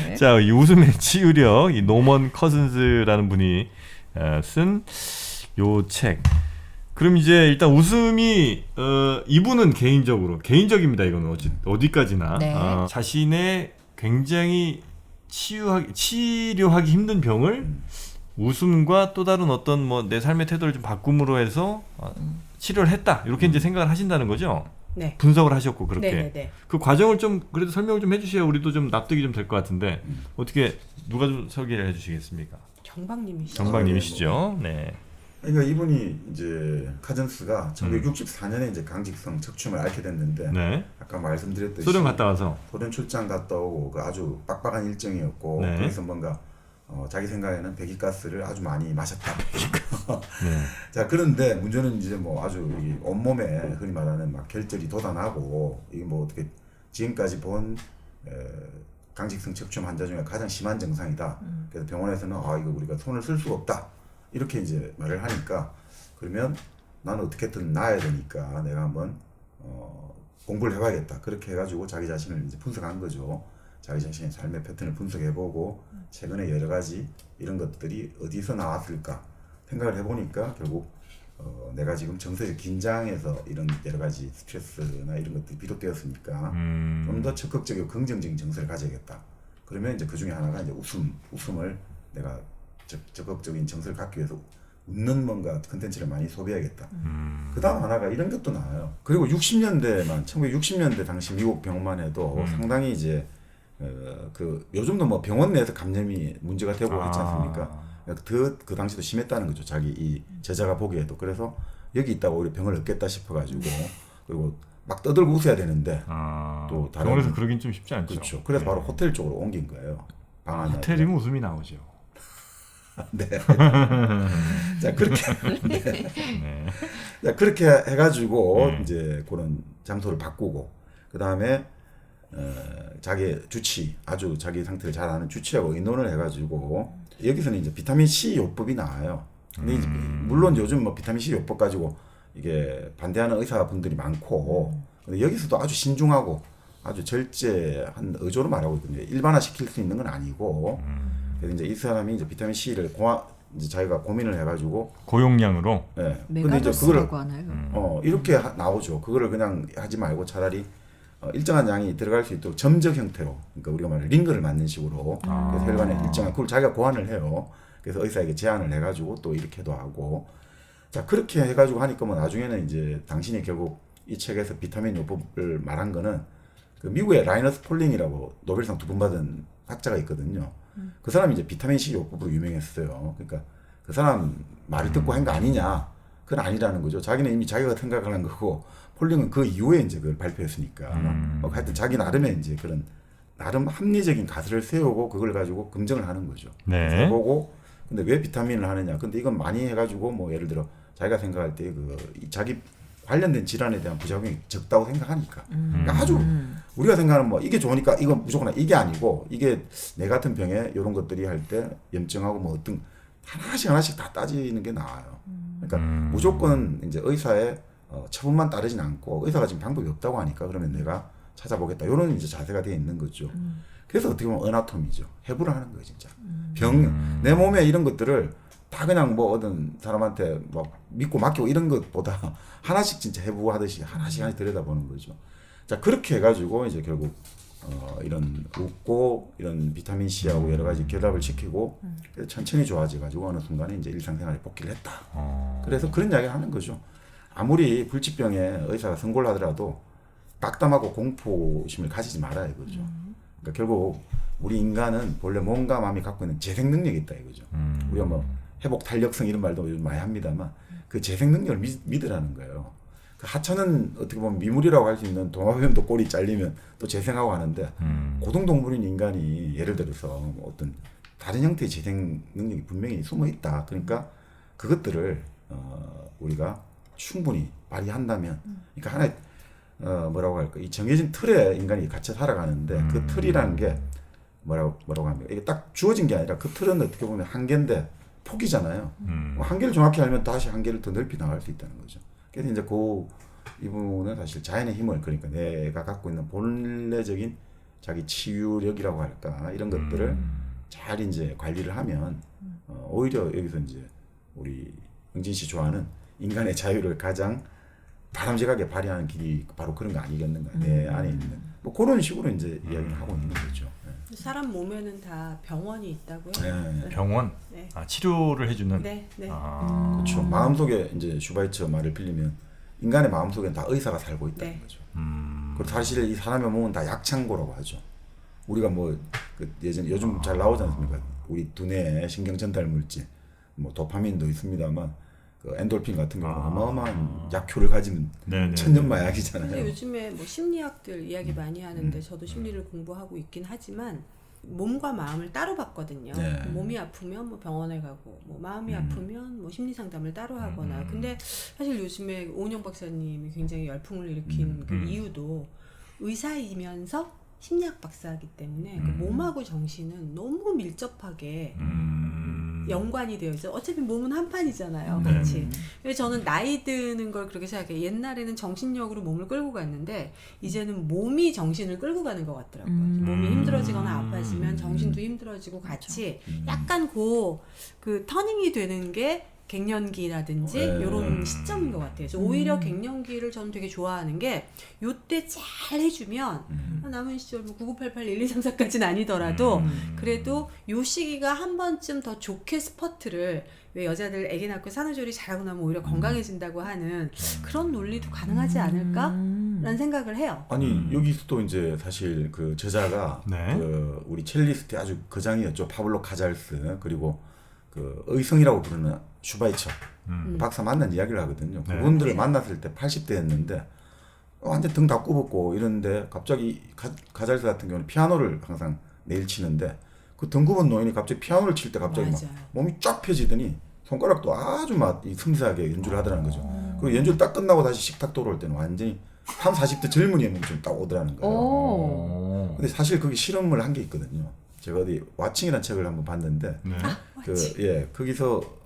네. 자, 이 웃음의 치유력, 이 노먼 커슨스라는 분이 쓴 요 책. 그럼 이제 일단 웃음이 이분은 개인적입니다. 이거는 어디까지나 네. 자신의 굉장히 치료하기 힘든 병을 웃음과 또 다른 어떤 내 삶의 태도를 좀 바꿈으로 해서 치료를 했다. 이렇게 이제 생각을 하신다는 거죠. 네. 분석을 하셨고 그렇게 네네네. 그 과정을 좀 그래도 설명을 좀 해주셔야 우리도 좀 납득이 좀 될 것 같은데 어떻게 누가 좀 소개를 해주시겠습니까? 정박님이시죠. 정박님이시죠. 네. 그러니까 이분이 이제 카전스가 1964년에 이제 강직성 척춤을 앓게 됐는데 네. 아까 말씀드렸듯이 소련 갔다 와서. 소련 출장 갔다 오고 그 아주 빡빡한 일정이었고 네. 거기서 뭔가 자기 생각에는 배기가스를 아주 많이 마셨다. 네. 자 그런데 문제는 이제 뭐 아주 이 온몸에 흔히 말하는 막 결절이 돋아나고 이게 뭐 어떻게 지금까지 본 강직성 척춤 환자 중에 가장 심한 증상이다. 그래서 병원에서는 이거 우리가 손을 쓸 수가 없다. 이렇게 이제 말을 하니까 그러면 나는 어떻게든 나아야 되니까 내가 한번 공부를 해봐야겠다. 그렇게 해가지고 자기 자신을 이제 분석한 거죠. 자기 자신의 삶의 패턴을 분석해보고 최근에 여러 가지 이런 것들이 어디서 나왔을까 생각을 해보니까 결국 내가 지금 정서적 긴장해서 이런 여러 가지 스트레스나 이런 것들이 비롯되었으니까 좀 더 적극적이고 긍정적인 정서를 가져야겠다. 그러면 이제 그 중에 하나가 이제 웃음을 내가 적극적인 정서를 갖기 위해서 웃는 뭔가 컨텐츠를 많이 소비해야겠다. 그 다음 하나가 이런 것도 나와요. 그리고 1960년대 당시 미국 병원만 해도 상당히 이제 그 요즘도 뭐 병원 내에서 감염이 문제가 되고 있지 않습니까? 그 당시도 심했다는 거죠. 자기 이 제자가 보기에도. 그래서 여기 있다가 오히려 병을 얻겠다 싶어가지고 그리고 막 떠들고 웃어야 되는데 또 다른 병원에서 그러긴 좀 쉽지 않죠. 그렇죠. 그래서 바로 호텔 쪽으로 옮긴 거예요. 방 안에. 호텔이면 웃음이 나오죠. 네. 자 그렇게 네. 자 그렇게 해가지고 이제 그런 장소를 바꾸고 그 다음에 자기 주치 아주 자기 상태를 잘 아는 주치하고 의논을 해가지고 여기서는 이제 비타민 C 요법이 나와요. 근데 이제 물론 요즘 뭐 비타민 C 요법 가지고 이게 반대하는 의사분들이 많고 근데 여기서도 아주 신중하고 아주 절제한 의조로 말하고 있거든요. 일반화 시킬 수 있는 건 아니고. 그래서 이제 이 사람이 이제 비타민 C를 이제 자기가 고민을 해가지고 고용량으로. 네. 메가도스라고 하나요? 이렇게 나오죠. 그거를 그냥 하지 말고 차라리 일정한 양이 들어갈 수 있도록 점적 형태로, 그러니까 우리가 말하는 링거를 맞는 식으로 그래서 혈관에 일정한 그걸 자기가 고안을 해요. 그래서 의사에게 제안을 해가지고 또 이렇게도 하고, 자 그렇게 해가지고 하니까 뭐 나중에는 이제 당신이 결국 이 책에서 비타민 요법을 말한 거는 그 미국의 라이너스 폴링이라고 노벨상 2번 받은 학자가 있거든요. 그 사람이 이제 비타민 C 요법으로 유명했어요. 그러니까 그 사람 말을 듣고 한 거 아니냐? 그건 아니라는 거죠. 자기는 이미 자기가 생각하는 거고 폴링은 그 이후에 이제 그걸 발표했으니까. 하여튼 자기 나름의 이제 그런 나름 합리적인 가설을 세우고 그걸 가지고 검증을 하는 거죠. 네. 보고 근데 왜 비타민을 하느냐? 근데 이건 많이 해가지고 뭐 예를 들어 자기가 생각할 때 그 자기 관련된 질환에 대한 부작용이 적다고 생각하니까. 그러니까 아주 우리가 생각하는 뭐 이게 좋으니까 이건 무조건 이게 아니고 이게 내 같은 병에 이런 것들이 할 때 염증하고 뭐 어떤 하나씩 다 따지는 게 나아요. 그러니까 무조건 이제 의사의 처분만 따르진 않고 의사가 지금 방법이 없다고 하니까 그러면 내가 찾아보겠다. 이런 이제 자세가 되어 있는 거죠. 그래서 어떻게 보면 어나토미죠. 해부를 하는 거예요, 진짜. 내 몸에 이런 것들을 다 그냥 뭐 어떤 사람한테 막 믿고 맡기고 이런 것보다 하나씩 진짜 해부하듯이 하나씩 들여다보는 거죠. 자 그렇게 해가지고 이제 결국 이런 웃고 이런 비타민 C하고 여러 가지 결합을 시키고 천천히 좋아져가지고 어느 순간에 이제 일상생활에 복귀를 했다. 그래서 그런 이야기를 하는 거죠. 아무리 불치병에 의사가 선고를 하더라도 낙담하고 공포심을 가지지 말아야 이거죠. 그러니까 결국 우리 인간은 본래 몸과 마음이 갖고 있는 재생 능력이 있다 이거죠. 우리가 뭐 회복 탄력성 이런 말도 요즘 많이 합니다만 그 재생 능력을 믿으라는 거예요. 그 하천은 어떻게 보면 미물이라고 할 수 있는 도마뱀도 꼬리 잘리면 또 재생하고 하는데 고등동물인 인간이 예를 들어서 뭐 어떤 다른 형태의 재생 능력이 분명히 숨어 있다. 그러니까 그것들을 우리가 충분히 발휘한다면, 그러니까 하나의 뭐라고 할까, 이 정해진 틀에 인간이 갇혀 살아가는데 그 틀이라는 게 뭐라고 합니까? 이게 딱 주어진 게 아니라 그 틀은 어떻게 보면 한계인데 폭이잖아요. 한계를 정확히 알면 다시 한계를 더 넓히 나갈 수 있다는 거죠. 그래서 이제 이분은 사실 자연의 힘을, 그러니까 내가 갖고 있는 본래적인 자기 치유력이라고 할까, 이런 것들을 잘 이제 관리를 하면 오히려 여기서 이제 우리 응진 씨 좋아하는 인간의 자유를 가장 바람직하게 발휘하는 길이 바로 그런 거 아니겠는가. 내 안에 있는 뭐 그런 식으로 이제 이야기를 하고 있는 거죠. 사람 몸에는 다 병원이 있다고요? 네. 병원? 네. 치료를 해주는? 네, 네. 그렇죠. 마음속에 이제 슈바이처 말을 빌리면 인간의 마음속에는 다 의사가 살고 있다는 네. 거죠. 그리고 사실 이 사람의 몸은 다 약창고라고 하죠. 우리가 뭐 그 요즘 잘 나오지 않습니까? 우리 두뇌에 신경 전달 물질, 뭐 도파민도 있습니다만 그 엔돌핀 같은 경우는 어마어마한 약효를 가지는 네네. 천년 근데 마약이잖아요. 요즘에 뭐 심리학들 이야기 많이 하는데 저도 심리를 공부하고 있긴 하지만 몸과 마음을 따로 봤거든요. 네. 몸이 아프면 뭐 병원에 가고 뭐 마음이 아프면 뭐 심리 상담을 따로 하거나. 근데 사실 요즘에 오은영 박사님이 굉장히 열풍을 일으킨 그 이유도 의사이면서 심리학 박사이기 때문에 그 몸하고 정신은 너무 밀접하게 연관이 되어 있어요. 어차피 몸은 한 판이잖아요. 네. 같이. 그래서 저는 나이 드는 걸 그렇게 생각해요. 옛날에는 정신력으로 몸을 끌고 갔는데 이제는 몸이 정신을 끌고 가는 것 같더라고요. 몸이 힘들어지거나 아파지면 정신도 힘들어지고 같이 약간 그 터닝이 되는 게 갱년기라든지 이런 시점인 것 같아요. 그래서 오히려 갱년기를 저는 되게 좋아하는 게 요때 잘 해주면 남은 시절 뭐 9988, 1234까지는 아니더라도 그래도 요 시기가 한 번쯤 더 좋게 스퍼트를 왜 여자들 아기 낳고 산후조리 잘하고 나면 오히려 건강해진다고 하는 그런 논리도 가능하지 않을까라는 생각을 해요. 아니 여기서도 이제 사실 그 저자가 네. 그 우리 첼리스트의 아주 거장이었죠. 파블로 카잘스 그리고 그 의성이라고 부르는 슈바이처 박사 만난 이야기를 하거든요. 네. 그분들을 만났을 때 80대였는데 완전 등 다 굽었고 이런데 갑자기 가잘스 같은 경우는 피아노를 항상 매일 치는데 그 등 굽은 노인이 갑자기 피아노를 칠 때 갑자기 막 맞아요. 몸이 쫙 펴지더니 손가락도 아주 막 섬세하게 연주를 하더라는 거죠. 그리고 연주를 딱 끝나고 다시 식탁 돌아올 때는 완전히 30, 40대 젊은이의 몸처럼 딱 오더라는 거예요. 오. 근데 사실 거기 실험을 한 게 있거든요. 제가 어디 와칭이라는 책을 한번 봤는데 네. 거기서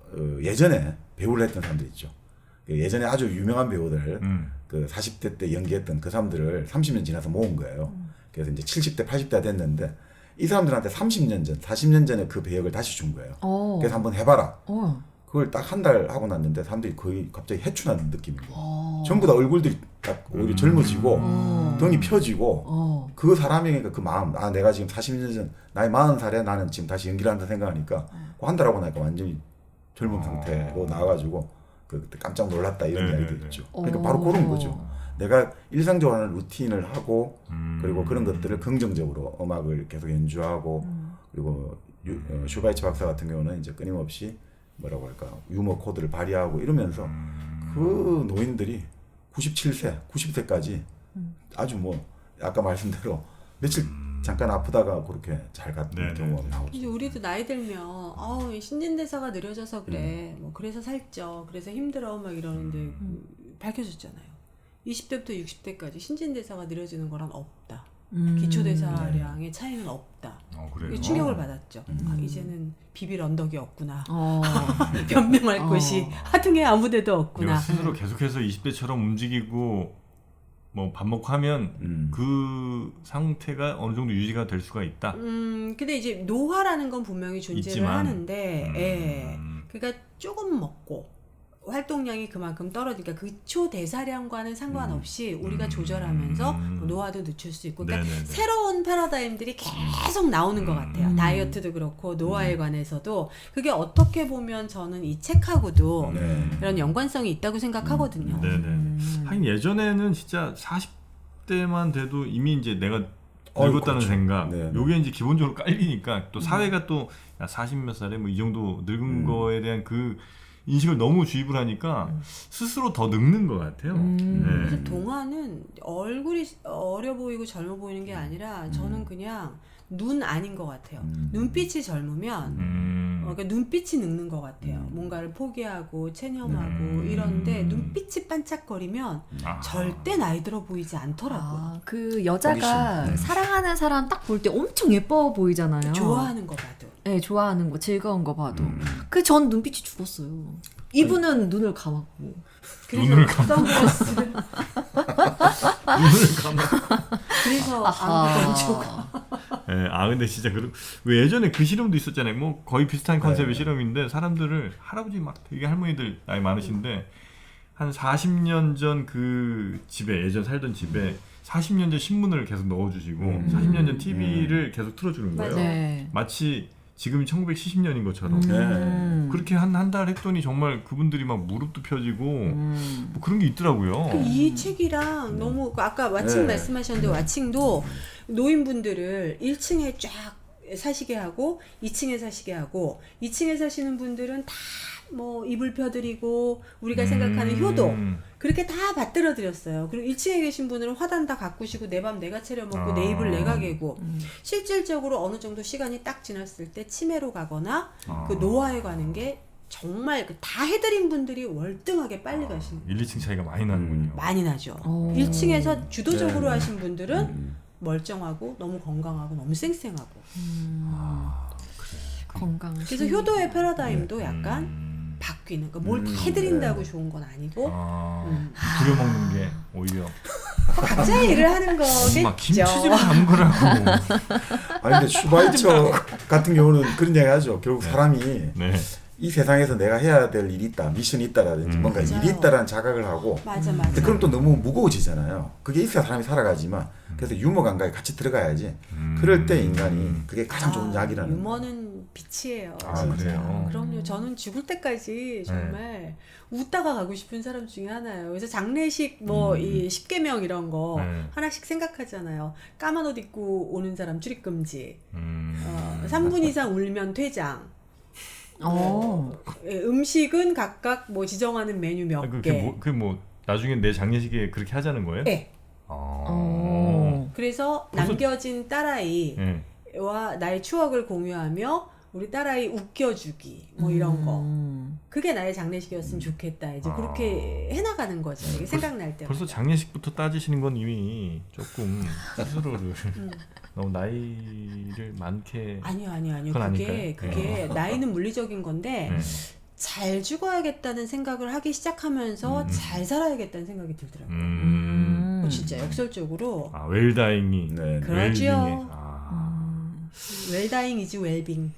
예전에 배우를 했던 사람들 있죠. 그 예전에 아주 유명한 배우들 그 40대 때 연기했던 그 사람들을 30년 지나서 모은 거예요. 그래서 이제 70대, 80대가 됐는데 이 사람들한테 30년 전, 40년 전에 그 배역을 다시 준 거예요. 그래서 한번 해봐라. 그걸 딱 한 달 하고 났는데 사람들이 거의 갑자기 해춘하는 느낌인 거예요. 전부 다 얼굴들이 딱 오히려 젊어지고 등이 펴지고 그 사람이 그 마음, 아 내가 지금 40년 전 나이 40살에 나는 지금 다시 연기를 한다 생각하니까 한 달 하고 나니까 완전히 젊은 상태로 나와가지고 그때 깜짝 놀랐다 이런 이야기도 있죠. 그러니까 바로 그런 거죠. 내가 일상적으로 하는 루틴을 하고 그리고 그런 것들을 긍정적으로 음악을 계속 연주하고 그리고 슈바이처 박사 같은 경우는 이제 끊임없이 뭐라고 할까 유머 코드를 발휘하고 이러면서 그 노인들이 97세, 90세까지 아주 뭐 아까 말씀대로 며칠 잠깐 아프다가 그렇게 잘 갔던 경우가 나오죠. 이제 우리도 나이 들면 신진대사가 느려져서 그래. 뭐 그래서 살쪄. 그래서 힘들어 막 이러는데 밝혀졌잖아요. 20대부터 60대까지 신진대사가 느려지는 거란 없다. 기초대사량의 차이는 없다. 그래요? 충격을 받았죠. 아, 이제는 비빌 언덕이 없구나. 변명할 곳이 하등에 아무데도 없구나. 내가 스스로 계속해서 20대처럼 움직이고 뭐 밥 먹고 하면 그 상태가 어느 정도 유지가 될 수가 있다. 근데 이제 노화라는 건 분명히 존재를 있지만, 하는데, 예. 그러니까 조금 먹고 활동량이 그만큼 떨어지니까 그 초대사량과는 상관없이 우리가 조절하면서 노화도 늦출 수 있고, 그러니까 네네네. 새로운 패러다임들이 계속 나오는 것 같아요. 다이어트도 그렇고 노화에 관해서도 그게 어떻게 보면 저는 이 책하고도 이런 연관성이 있다고 생각하거든요. 네네. 하긴 예전에는 진짜 40대만 돼도 이미 이제 내가 늙었다는 그렇죠. 생각, 네네. 요게 이제 기본적으로 깔리니까 또 사회가 또 40몇 살에 뭐 이 정도 늙은 거에 대한 그 인식을 너무 주입을 하니까 스스로 더 늙는 것 같아요. 그래서 네. 동화는 얼굴이 어려 보이고 젊어 보이는 게 아니라 저는 그냥 눈 아닌 것 같아요. 눈빛이 젊으면 그러니까 눈빛이 늙는 것 같아요. 뭔가를 포기하고 체념하고 이런데 눈빛이 반짝거리면 절대 나이 들어 보이지 않더라고요. 그 여자가 호기심. 사랑하는 사람 딱 볼 때 엄청 예뻐 보이잖아요. 좋아하는 거 봐도. 네, 좋아하는 거, 즐거운 거 봐도. 그 전 눈빛이 죽었어요. 이분은 눈을 감았고. 눈을 감아. 선글라스를. 눈을 감아. 그래서 아무도 안 좋아. 예, 근데 진짜 왜 예전에 그 실험도 있었잖아요. 뭐 거의 비슷한 컨셉의 네. 실험인데 사람들을 할아버지 막 되게 할머니들 나이 많으신데 한 40년 전 그 집에 예전 살던 집에 40년 전 신문을 계속 넣어주시고 40년 전 TV를 계속 틀어주는 거예요. 네. 마치 지금 1970년인 것처럼 그렇게 한 달 했더니 정말 그분들이 막 무릎도 펴지고 뭐 그런 게 있더라고요. 이 책이랑 너무 아까 와칭 네. 말씀하셨는데 와칭도 노인분들을 1층에 쫙 사시게 하고 2층에 사시게 하고 2층에 사시는 분들은 다 뭐 이불 펴드리고 우리가 생각하는 효도 그렇게 다 받들어 드렸어요. 그리고 1층에 계신 분들은 화단 다 가꾸시고 내 밥 내가 차려 먹고 내 이불 내가 개고 실질적으로 어느 정도 시간이 딱 지났을 때 치매로 가거나 그 노화에 가는 게 정말 다 해드린 분들이 월등하게 빨리 가시는 1, 2층 차이가 많이 나는군요. 많이 나죠. 오. 1층에서 주도적으로 네. 하신 분들은 멀쩡하고 너무 건강하고 너무 쌩쌩하고. 건강. 그래서 효도의 패러다임도 약간 바뀌는. 그러니까 뭘 다 해드린다고 좋은 건 아니고 부려먹는 게 오히려 각자의 일을 하는 막 거겠죠. 김치찜 담그라고. 아니 근데 슈바이처 같은 경우는 그런 얘기 하죠. 결국 사람이 네. 이 세상에서 내가 해야 될 일이 있다, 미션이 있다라든지 뭔가 맞아요. 일이 있다라는 자각을 하고 맞아. 근데 그럼 또 너무 무거워지잖아요. 그게 있어야 사람이 살아가지만 그래서 유머 감각이 같이 들어가야지. 그럴 때 인간이 그게 가장 좋은 약이라는 거예요. 유머는 빛이에요. 아, 진짜. 그래요? 그럼요. 저는 죽을 때까지 정말 웃다가 가고 싶은 사람 중에 하나예요. 그래서 장례식 뭐 이 10계명 이런 거 하나씩 생각하잖아요. 까만 옷 입고 오는 사람 출입금지. 3분 이상 울면 퇴장. 음식은 각각 뭐 지정하는 메뉴 몇 개. 그게 뭐 나중에 내 장례식에 그렇게 하자는 거예요? 네. 그래서 남겨진 딸아이와 나의 추억을 공유하며 우리 딸아이 웃겨주기 뭐 이런 거. 그게 나의 장례식이었으면 좋겠다. 이제 그렇게 해나가는 거죠. 이게 생각날 때. 벌써 장례식부터 따지시는 건 이미 조금 스스로를 너무 나이를 많게. 아니요. 그건 그게 나이는 물리적인 건데 잘 죽어야겠다는 생각을 하기 시작하면서 잘 살아야겠다는 생각이 들더라고요. 진짜 역설적으로. 웰다잉이. 네. 그러죠. 웰다잉이지 웰빙.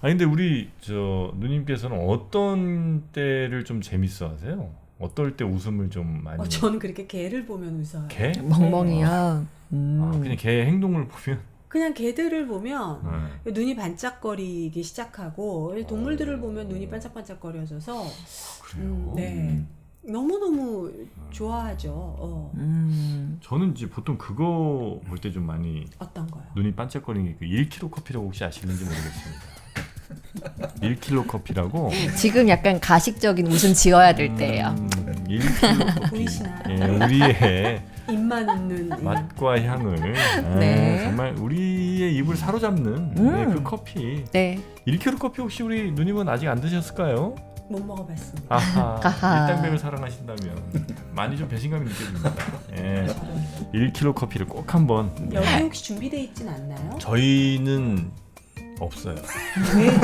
근데 우리 저 누님께서는 어떤 때를 좀 재밌어하세요? 어떨 때 웃음을 좀 많이? 저는 그렇게 개를 보면 웃어요. 개? 멍멍이야. 그냥 개 행동을 보면. 그냥 개들을 보면 눈이 반짝거리기 시작하고 동물들을 보면 눈이 반짝반짝거려져서 그래요. 네. 너무너무 좋아하죠. 저는 이제 보통 그거 볼 때 좀 많이 어떤 거요? 눈이 반짝거리는 게 그 1kg 커피라고 혹시 아시는지 모르겠습니다. 1kg 커피라고. 지금 약간 가식적인 웃음 지어야 될 때예요. 1kg 커피. 보이시나요? 예, 우리의 입만 웃는 맛과 향을 네. 정말 우리의 입을 사로잡는 네, 그 커피. 네. 1kg 커피 혹시 우리 누님은 아직 안 드셨을까요? 못 먹어봤습니다. 아하, 아하. 일당백을 사랑하신다면 많이 좀 배신감이 느껴집니다. 예, 1kg 커피를 꼭 한번. 여기 혹시 준비돼 있진 않나요? 저희는 없어요. 왜죠?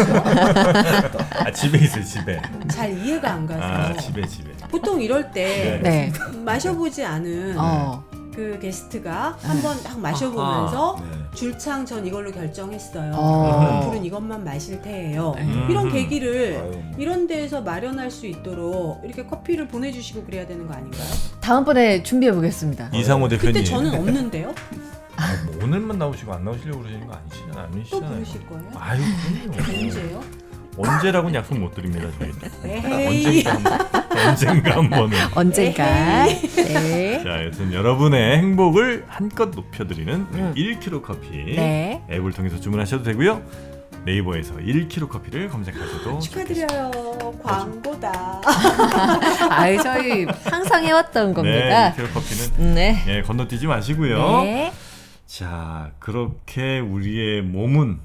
집에 있어요, 집에. 잘 이해가 안 가서. 집에. 보통 이럴 때 네. 마셔보지 않은 그 게스트가 한번 딱 마셔보면서 줄창 전 이걸로 결정했어요. 앞으로는 이것만 마실 테예요. 이런 계기를 이런 데에서 마련할 수 있도록 이렇게 커피를 보내주시고 그래야 되는 거 아닌가요? 다음번에 준비해 보겠습니다. 이상호 대표님. 그때 저는 없는데요? 뭐 오늘만 나오시고 안 나오시려고 그러시는 거 또 아니시잖아요. 부르실 거예요? 아유, 그럼요. 언제요? 언제라고는 약속 못 드립니다, 저희는. 에헤이. 언젠가 한번은. 언젠가. 네. 자, 여튼 여러분의 행복을 한껏 높여드리는 1kg 커피 네. 앱을 통해서 주문하셔도 되고요. 네이버에서 1kg 커피를 검색하셔도 축하드려요. 광고다. 아유, 저희 항상 해왔던 겁니다. 네, 1kg 커피는 네. 예, 건너뛰지 마시고요. 네. 자, 그렇게 우리의 몸은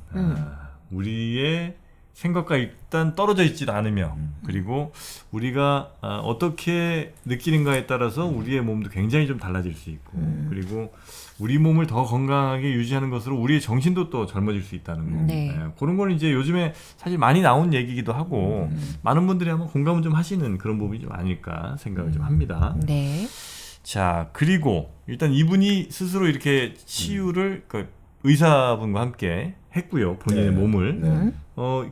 우리의 생각과 일단 떨어져 있지도 않으며 그리고 우리가 어떻게 느끼는가에 따라서 우리의 몸도 굉장히 좀 달라질 수 있고 그리고 우리 몸을 더 건강하게 유지하는 것으로 우리의 정신도 또 젊어질 수 있다는 거. 네. 그런 건 이제 요즘에 사실 많이 나온 얘기기도 하고 많은 분들이 아마 공감을 좀 하시는 그런 부분이 좀 아닐까 생각을 좀 합니다. 네. 자, 그리고 일단 이분이 스스로 이렇게 치유를 의사분과 함께 했고요. 본인의 몸을.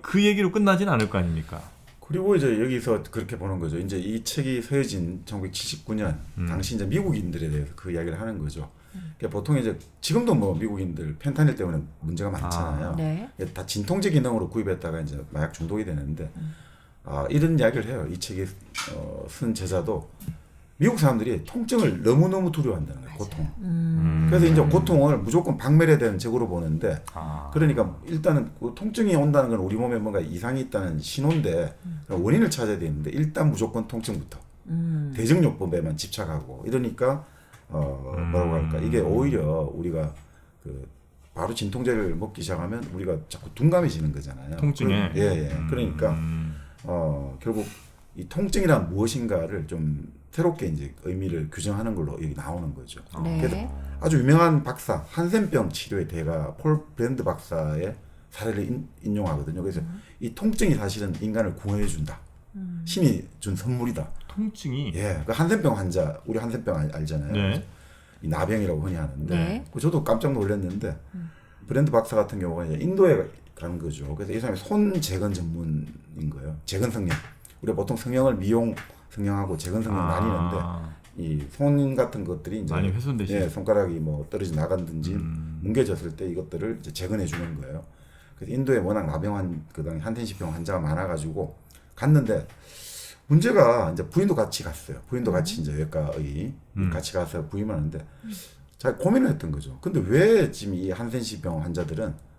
그 얘기로 끝나진 않을 거 아닙니까? 그리고 이제 여기서 그렇게 보는 거죠. 이제 이 책이 서여진 1979년 당시 이제 미국인들에 대해서 그 이야기를 하는 거죠. 그러니까 보통 이제 지금도 뭐 미국인들 펜타닐 때문에 문제가 많잖아요. 네. 다 진통제 기능으로 구입했다가 이제 마약 중독이 되는데 이런 이야기를 해요. 이 책에 쓴 저자도 미국 사람들이 통증을 너무너무 두려워한다는 거예요. 고통. 그래서 이제 고통을 무조건 박멸해야 되는 적으로 보는데 그러니까 일단은 그 통증이 온다는 건 우리 몸에 뭔가 이상이 있다는 신호인데 원인을 찾아야 되는데 일단 무조건 통증부터 대증요법에만 집착하고 이러니까 뭐라고 할까 이게 오히려 우리가 그 바로 진통제를 먹기 시작하면 우리가 자꾸 둔감해지는 거잖아요. 통증에. 예. 그러니까 결국 이 통증이란 무엇인가를 좀 새롭게 이제 의미를 규정하는 걸로 여기 나오는 거죠. 네. 그래서 아주 유명한 박사 한센병 치료의 대가 폴 브랜드 박사의 사례를 인용하거든요. 그래서 이 통증이 사실은 인간을 구원해 준다. 신이 준 선물이다. 통증이. 예, 그 한센병 환자 우리 한센병 알잖아요. 네. 이 나병이라고 흔히 하는데 네. 저도 깜짝 놀랐는데 브랜드 박사 같은 경우가 이제 인도에 가는 거죠. 그래서 이 사람이 손 재건 전문인 거예요. 재건 성형. 우리가 보통 성형을 미용 성형하고 재건 성형 나뉘는데 이 손 같은 것들이 이제 많이 훼손되시. 예, 손가락이 뭐 떨어져 나간든지 뭉개졌을 때 이것들을 이제 재건해 주는 거예요. 그래서 인도에 워낙 나병 그다음에 한센시병 환자가 많아가지고 갔는데 문제가 이제 부인도 같이 갔어요. 부인도 같이 이제 외과의 같이 가서 부임을 하는데 잘 고민을 했던 거죠. 근데 왜 지금 이 한센시병 환자들은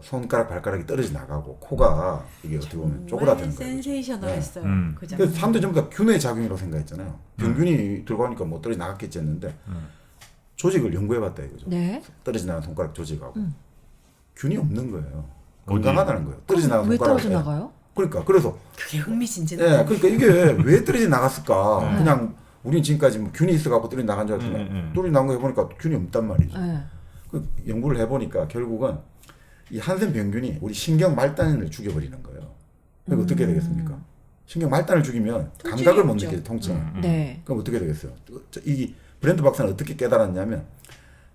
손가락 발가락이 떨어져 나가고 코가 이게 어떻게 보면 쪼그라드는 거예요. 센세이셔널했어요. 그 그래서 장면. 사람들이 전부 다 균의 작용이라고 생각했잖아요. 병균이 들어가니까 뭐 떨어져 나갔겠지 했는데 조직을 연구해봤다 이거죠. 네. 떨어져 나간 손가락 조직하고 균이 없는 거예요. 어디? 건강하다는 거예요. 떨어져 나간 왜 손가락. 떨어져 나가요? 그러니까 그래서 그게 흥미진진. 예, 그러니까 이게 왜 떨어져 나갔을까? 그냥 우리는 지금까지 뭐 균이 있어갖고 떨어져 나간 줄 알았더니 떨어져 나간 거 해보니까 균이 없단 말이죠. 네. 그 연구를 해보니까 결국은 이 한센 병균이 우리 신경 말단을 죽여버리는 거예요. 그럼 어떻게 되겠습니까? 신경 말단을 죽이면 통증이 감각을 못 없죠. 느끼죠, 통증. 네. 그럼 어떻게 되겠어요? 이 브랜드 박사는 어떻게 깨달았냐면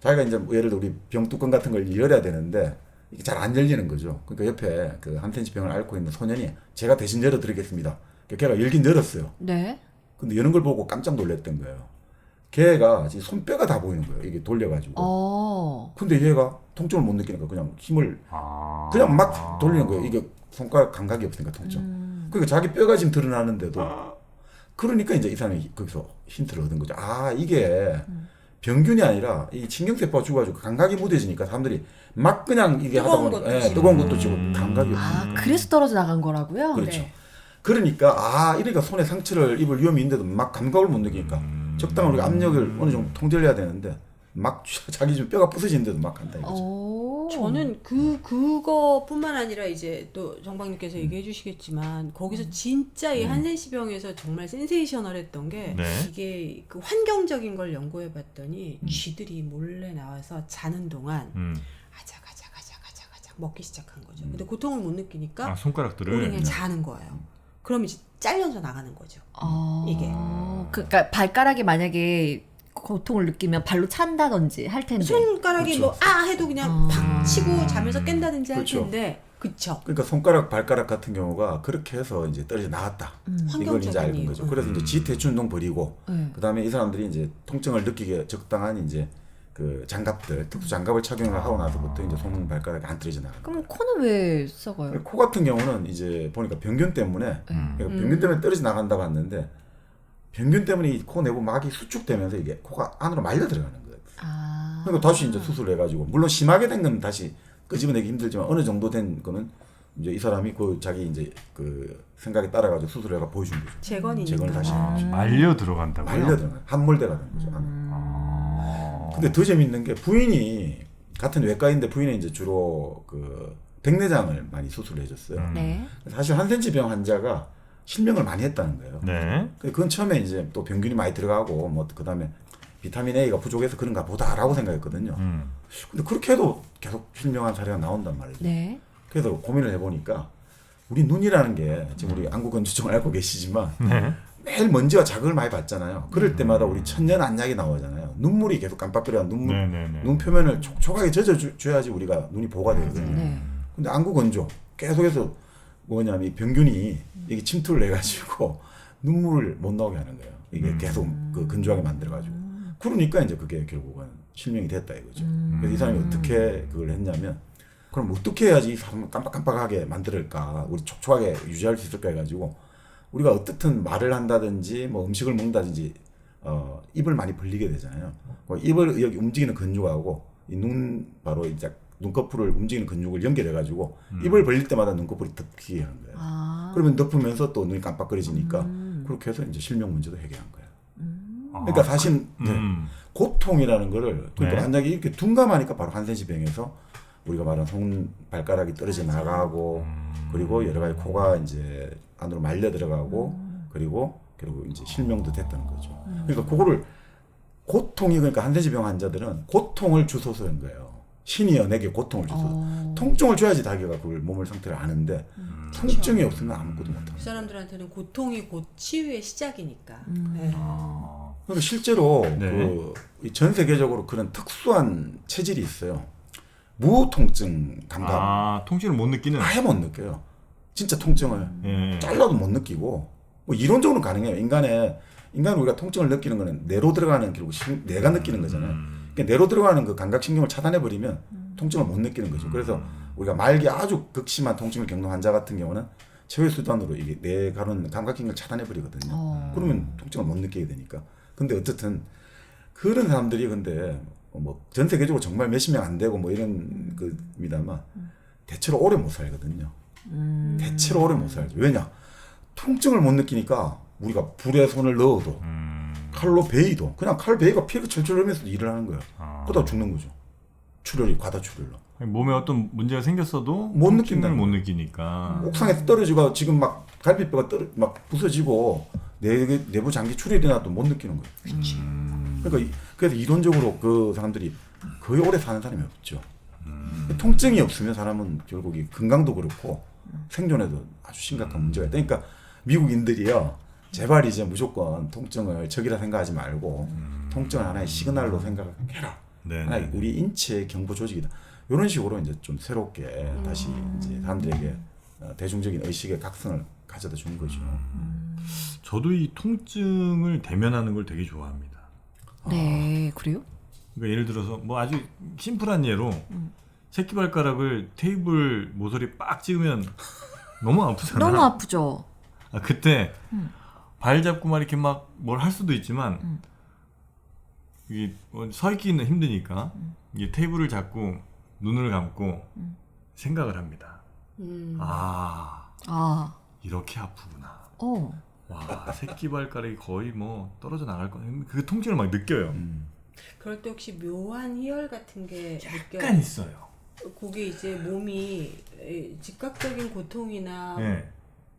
자기가 이제 뭐 예를 들어 우리 병뚜껑 같은 걸 열어야 되는데 이게 잘 안 열리는 거죠. 그러니까 옆에 그 한센시 병을 앓고 있는 소년이 제가 대신 열어드리겠습니다. 걔가 열긴 열었어요. 네. 근데 여는 걸 보고 깜짝 놀랐던 거예요. 걔가 지금 손뼈가 다 보이는 거예요. 이게 돌려가지고. 근데 얘가 통증을 못 느끼니까 그냥 힘을 그냥 막 돌리는 거예요. 이게 손가락 감각이 없으니까 통증. 그러니까 자기 뼈가 지금 드러나는데도 그러니까 이제 이 사람이 거기서 힌트를 얻은 거죠. 이게 병균이 아니라 이 신경세포가 죽어가지고 감각이 무뎌지니까 사람들이 막 그냥 이게 하다 뜨거운 보니까 것도 쥐고. 뜨거운 것도 지고 감각이 없어요. 그래서 떨어져 나간 거라고요? 그렇죠. 네. 그러니까 이러니까 손에 상처를 입을 위험이 있는데도 막 감각을 못 느끼니까 적당한 우리가 압력을 어느 정도 통제를 해야 되는데 막 자기 좀 뼈가 부서지는데도 막 한다 이거죠. 저는 그거뿐만 아니라 이제 또 정박님께서 얘기해 주시겠지만 거기서 진짜 이 한센시병에서 정말 센세이셔널했던 게 네. 이게 그 환경적인 걸 연구해 봤더니 쥐들이 몰래 나와서 자는 동안 아작아작아작아작아작 먹기 시작한 거죠. 근데 고통을 못 느끼니까 손가락들을. 우리 그냥 자는 거예요. 그럼 이제 잘려서 나가는 거죠. 이게. 그러니까 발가락이 만약에 고통을 느끼면 발로 찬다든지 할 텐데. 손가락이 그렇죠. 뭐 해도 그냥 팍 치고 자면서 깬다든지 할 그렇죠. 텐데 그쵸. 그러니까 손가락 발가락 같은 경우가 그렇게 해서 이제 떨어져 나갔다. 이걸 이제 알는 거죠. 그래서 이제 지대충 운동 버리고 그다음에 이 사람들이 이제 통증을 느끼게 적당한 이제 그 장갑들 특수 장갑을 착용을 하고 나서부터 이제 손 발가락이 안 떨어져 나가요. 그럼 코는 왜 썩어요? 코 같은 경우는 이제 보니까 병균 때문에 그러니까 병균 때문에 떨어져 나간다고 했는데 병균 때문에 이 코 내부 막이 수축되면서 이게 코가 안으로 말려 들어가는 거예요. 그러니까 다시 이제 수술을 해가지고 물론 심하게 된 건 다시 끄집어내기 힘들지만 어느 정도 된 거는 이제 이 사람이 그 자기 이제 그 생각에 따라가지고 수술을 해가 보여준 거죠. 재건을 재건이니까. 다시 한 거죠. 말려 들어간다고요? 말려 들어가요. 함몰대가 된 거죠. 안에. 근데 더 재밌는 게 부인이 같은 외과인데 부인은 이제 주로 그 백내장을 많이 수술을 해줬어요. 네. 사실 한센시병 환자가 실명을 많이 했다는 거예요. 네. 그건 처음에 이제 또 병균이 많이 들어가고 뭐 그다음에 비타민 A가 부족해서 그런가 보다라고 생각했거든요. 근데 그렇게 해도 계속 실명한 사례가 나온단 말이죠. 네. 그래서 고민을 해보니까 우리 눈이라는 게 지금 우리 안구건조증을 앓고 계시지만 네. 매일 먼지와 자극을 많이 받잖아요. 그럴 때마다 우리 천년 안약이 나오잖아요. 눈물이 계속 깜빡거려 눈 표면을 촉촉하게 젖어줘야지 우리가 눈이 보호가 되거든요. 네. 근데 안구건조 계속해서 뭐냐면 이 병균이 이게 침투를 해가지고 눈물을 못 나오게 하는 거예요. 이게 계속 그 건조하게 만들어가지고. 그러니까 이제 그게 결국은 실명이 됐다 이거죠. 그래서 이 사람이 어떻게 그걸 했냐면 그럼 어떻게 해야지 이 사람을 깜빡깜빡하게 만들까 우리 촉촉하게 유지할 수 있을까 해가지고 우리가 어떻든 말을 한다든지 뭐 음식을 먹는다든지 입을 많이 벌리게 되잖아요. 입을 여기 움직이는 근육하고 이 눈 바로 이제 눈꺼풀을 움직이는 근육을 연결해가지고 입을 벌릴 때마다 눈꺼풀이 덮이게 하는 거예요. 그러면 덮으면서 또 눈이 깜빡거려지니까 그렇게 해서 이제 실명 문제도 해결한 거예요. 그러니까 사실 고통이라는 거를 그러니까 네. 만약에 이렇게 둔감하니까 바로 한센시병에서 우리가 말하는 손발가락이 떨어져 나가고 그리고 여러 가지 코가 이제 안으로 말려 들어가고 그리고 결국 이제 실명도 됐다는 거죠. 그러니까 그거를 고통이 그러니까 한센시병 환자들은 고통을 주소서 한 거예요. 신이 연에게 고통을 줘서 통증을 줘야지 자기가 그걸 몸을 상태를 아는데 통증이 없으면 아무것도 못합니다. 그 사람들한테는 고통이 곧 치유의 시작이니까. 네. 그러니까 실제로 네. 전 세계적으로 그런 특수한 체질이 있어요. 무통증 감각. 통증을 못 느끼는. 아예 못 느껴요. 진짜 통증을 예. 잘라도 못 느끼고 뭐 이론적으로 가능해요. 인간 우리가 통증을 느끼는 거는 뇌로 들어가는 결국 뇌가 느끼는 거잖아요. 그러니까 뇌로 들어가는 그 감각신경을 차단해 버리면 통증을 못 느끼는 거죠. 그래서 우리가 말기 아주 극심한 통증을 겪는 환자 같은 경우는 최후의 수단으로 이게 뇌 가는 감각신경을 차단해 버리거든요. 그러면 통증을 못 느끼게 되니까. 근데 어쨌든 그런 사람들이 근데 뭐 전 세계적으로 정말 몇십 명 안 되고 뭐 이런 겁니다만 대체로 오래 못 살거든요. 대체로 오래 못 살죠. 왜냐? 통증을 못 느끼니까 우리가 불에 손을 넣어도 칼로 베이도 그냥 칼 베이가 피가 철철 흘리면서 일을 하는 거예요. 그러다 죽는 거죠. 출혈이 과다 출혈로. 몸에 어떤 문제가 생겼어도 못 통증을 느낀다는 못 느끼니까. 옥상에서 떨어지고 지금 막 갈비뼈가 막 부서지고 내부 장기 출혈이 나도 못 느끼는 거예요. 그러니까 그래서 이론적으로 그 사람들이 거의 오래 사는 사람이 없죠. 통증이 없으면 사람은 결국 이 건강도 그렇고 생존에도 아주 심각한 문제가 있다. 그러니까 미국인들이요. 제발 이제 무조건 통증을 적이라 생각하지 말고 통증을 하나의 시그널로 생각해라. 네. 하나의 우리 인체의 경보 조직이다. 이런 식으로 이제 좀 새롭게 다시 이제 사람들에게 대중적인 의식의 각성을 가져다 준 거죠. 저도 이 통증을 대면하는 걸 되게 좋아합니다. 네, 그래요? 그러니까 예를 들어서 뭐 아주 심플한 예로 새끼발가락을 테이블 모서리 빡 찍으면 너무 아프잖아. 너무 아프죠. 그때 발 잡고 막 이렇게 막 뭘 할 수도 있지만 이게 서 있기는 힘드니까 이게 테이블을 잡고 눈을 감고 생각을 합니다. 아, 이렇게 아프구나. 어. 와, 새끼발가락이 거의 뭐 떨어져 나갈 거. 그 통증을 막 느껴요. 그럴 때 혹시 묘한 희열 같은 게 약간 있어요. 그게 이제 몸이 즉각적인 고통이나 네.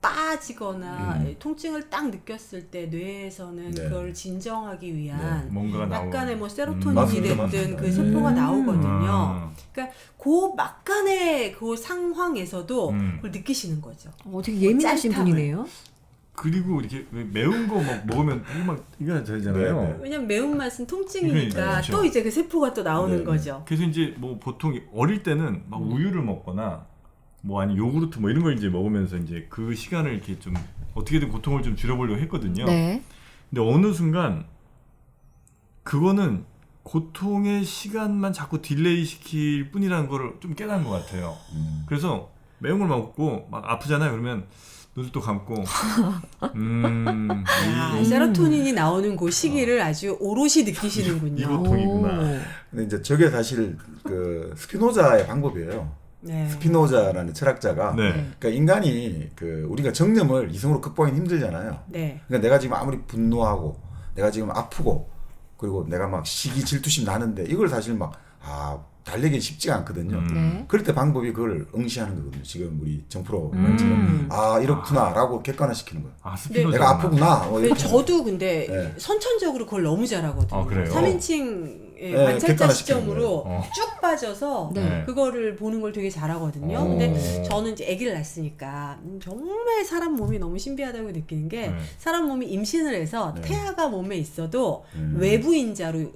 빠지거나 통증을 딱 느꼈을 때 뇌에서는 네. 그걸 진정하기 위한 뭔가가 나오고. 약간의 뭐 세로토닌이 맞습니다, 됐든 맞습니다. 그 세포가 나오거든요. 그러니까 그 막간의 그 상황에서도 그걸 느끼시는 거죠. 되게 예민하신 짜릿함을. 분이네요. 그리고 이렇게 매운 거 막 먹으면 이거 되잖아요. 네, 네. 왜냐면 매운맛은 통증이니까 그렇죠. 또 이제 그 세포가 또 나오는 네, 거죠. 그래서 이제 뭐 보통 어릴 때는 막 우유를 먹거나 뭐 아니 요구르트 뭐 이런 걸 이제 먹으면서 이제 그 시간을 이렇게 좀 어떻게든 고통을 좀 줄여보려고 했거든요. 네. 근데 어느 순간 그거는 고통의 시간만 자꾸 딜레이 시킬 뿐이라는 걸 좀 깨달은 것 같아요. 그래서 매운 걸 먹고 막 아프잖아요. 그러면 눈을 또 감고 세로토닌이 나오는 그 시기를 아주 오롯이 느끼시는군요. 이거 고통이구나. 근데 이제 저게 사실 그 스피노자의 방법이에요. 네. 스피노자라는 철학자가 네. 그러니까 인간이 그 우리가 정념을 이성으로 극복하기 힘들잖아요. 네. 그러니까 내가 지금 아무리 분노하고 내가 지금 아프고 그리고 내가 막 시기 질투심 나는데 이걸 사실 막 달래기 쉽지가 않거든요. 네. 그럴 때 방법이 그걸 응시하는 거거든요. 지금 우리 정프로 말처럼 이렇구나라고 객관화시키는 거예요. 스피노자. 내가 아프구나. 근데 이렇게. 저도 근데 네. 선천적으로 그걸 너무 잘하거든요. 그래요? 3인칭 네, 관찰자 객관화시키는 시점으로 거예요. 쭉 빠져서 네. 그거를 보는 걸 되게 잘하거든요. 근데 저는 이제 아기를 낳았으니까 정말 사람 몸이 너무 신비하다고 느끼는 게 사람 몸이 임신을 해서 태아가 몸에 있어도 외부 인자로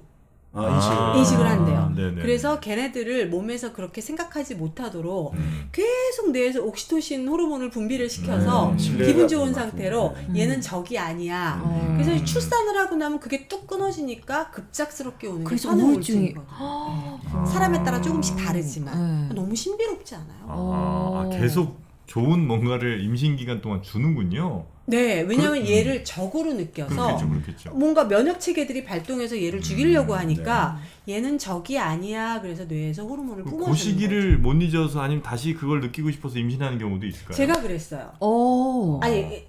인식을 한대요. 네네. 그래서 걔네들을 몸에서 그렇게 생각하지 못하도록 계속 뇌에서 옥시토신 호르몬을 분비를 시켜서 기분 좋은 상태로 얘는 적이 아니야. 그래서 출산을 하고 나면 그게 뚝 끊어지니까 급작스럽게 오는 게 그래서 산후 우울증이 우울증이거든요. 사람에 따라 조금씩 다르지만 너무 신비롭지 않아요? 계속 좋은 뭔가를 임신 기간 동안 주는군요. 네, 왜냐하면 얘를 적으로 느껴서 그렇겠죠. 뭔가 면역 체계들이 발동해서 얘를 죽이려고 하니까 얘는 적이 아니야. 그래서 뇌에서 호르몬을 뿜어주는 그 시기를 못 잊어서 아니면 다시 그걸 느끼고 싶어서 임신하는 경우도 있을까요? 제가 그랬어요. 오. 아니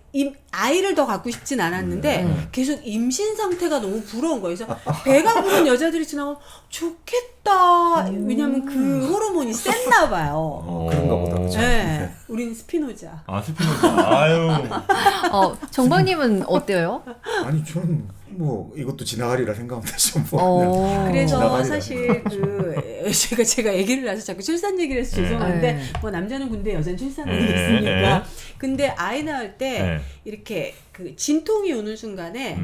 아이를 더 갖고 싶진 않았는데 계속 임신 상태가 너무 부러운 거예요. 그래서 배가 부른 여자들이 지나가면 좋겠다. 왜냐면 그 호르몬이 셌나 봐요. 그런가 보다. 그렇죠? 네, 우린 스피노자. 스피노자. 아유. 정박님은 어때요? 아니 저는 뭐 이것도 지나가리라 생각하면 되죠. 뭐. 그래서 지나가리라. 사실 제가 얘기를 나서 자꾸 출산 얘기를 해서 죄송한데 네. 뭐 남자는 군대 여자는 출산 네. 아니겠습니까? 근데 아이 낳을 때 네. 이렇게 그 진통이 오는 순간에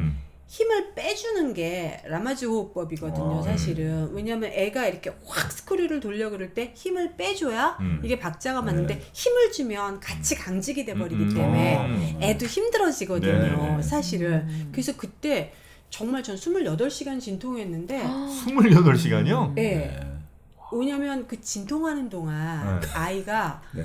힘을 빼주는 게 라마즈 호흡법이거든요, 사실은. 왜냐면 애가 이렇게 확 스크류를 돌려 그럴 때 힘을 빼줘야 이게 박자가 맞는데 힘을 주면 같이 강직이 돼버리기 때문에 애도 힘들어지거든요, 네. 사실은. 그래서 그때 정말 전 28시간 진통했는데 28시간이요? 네. 왜냐면 그 진통하는 동안 네. 아이가 네.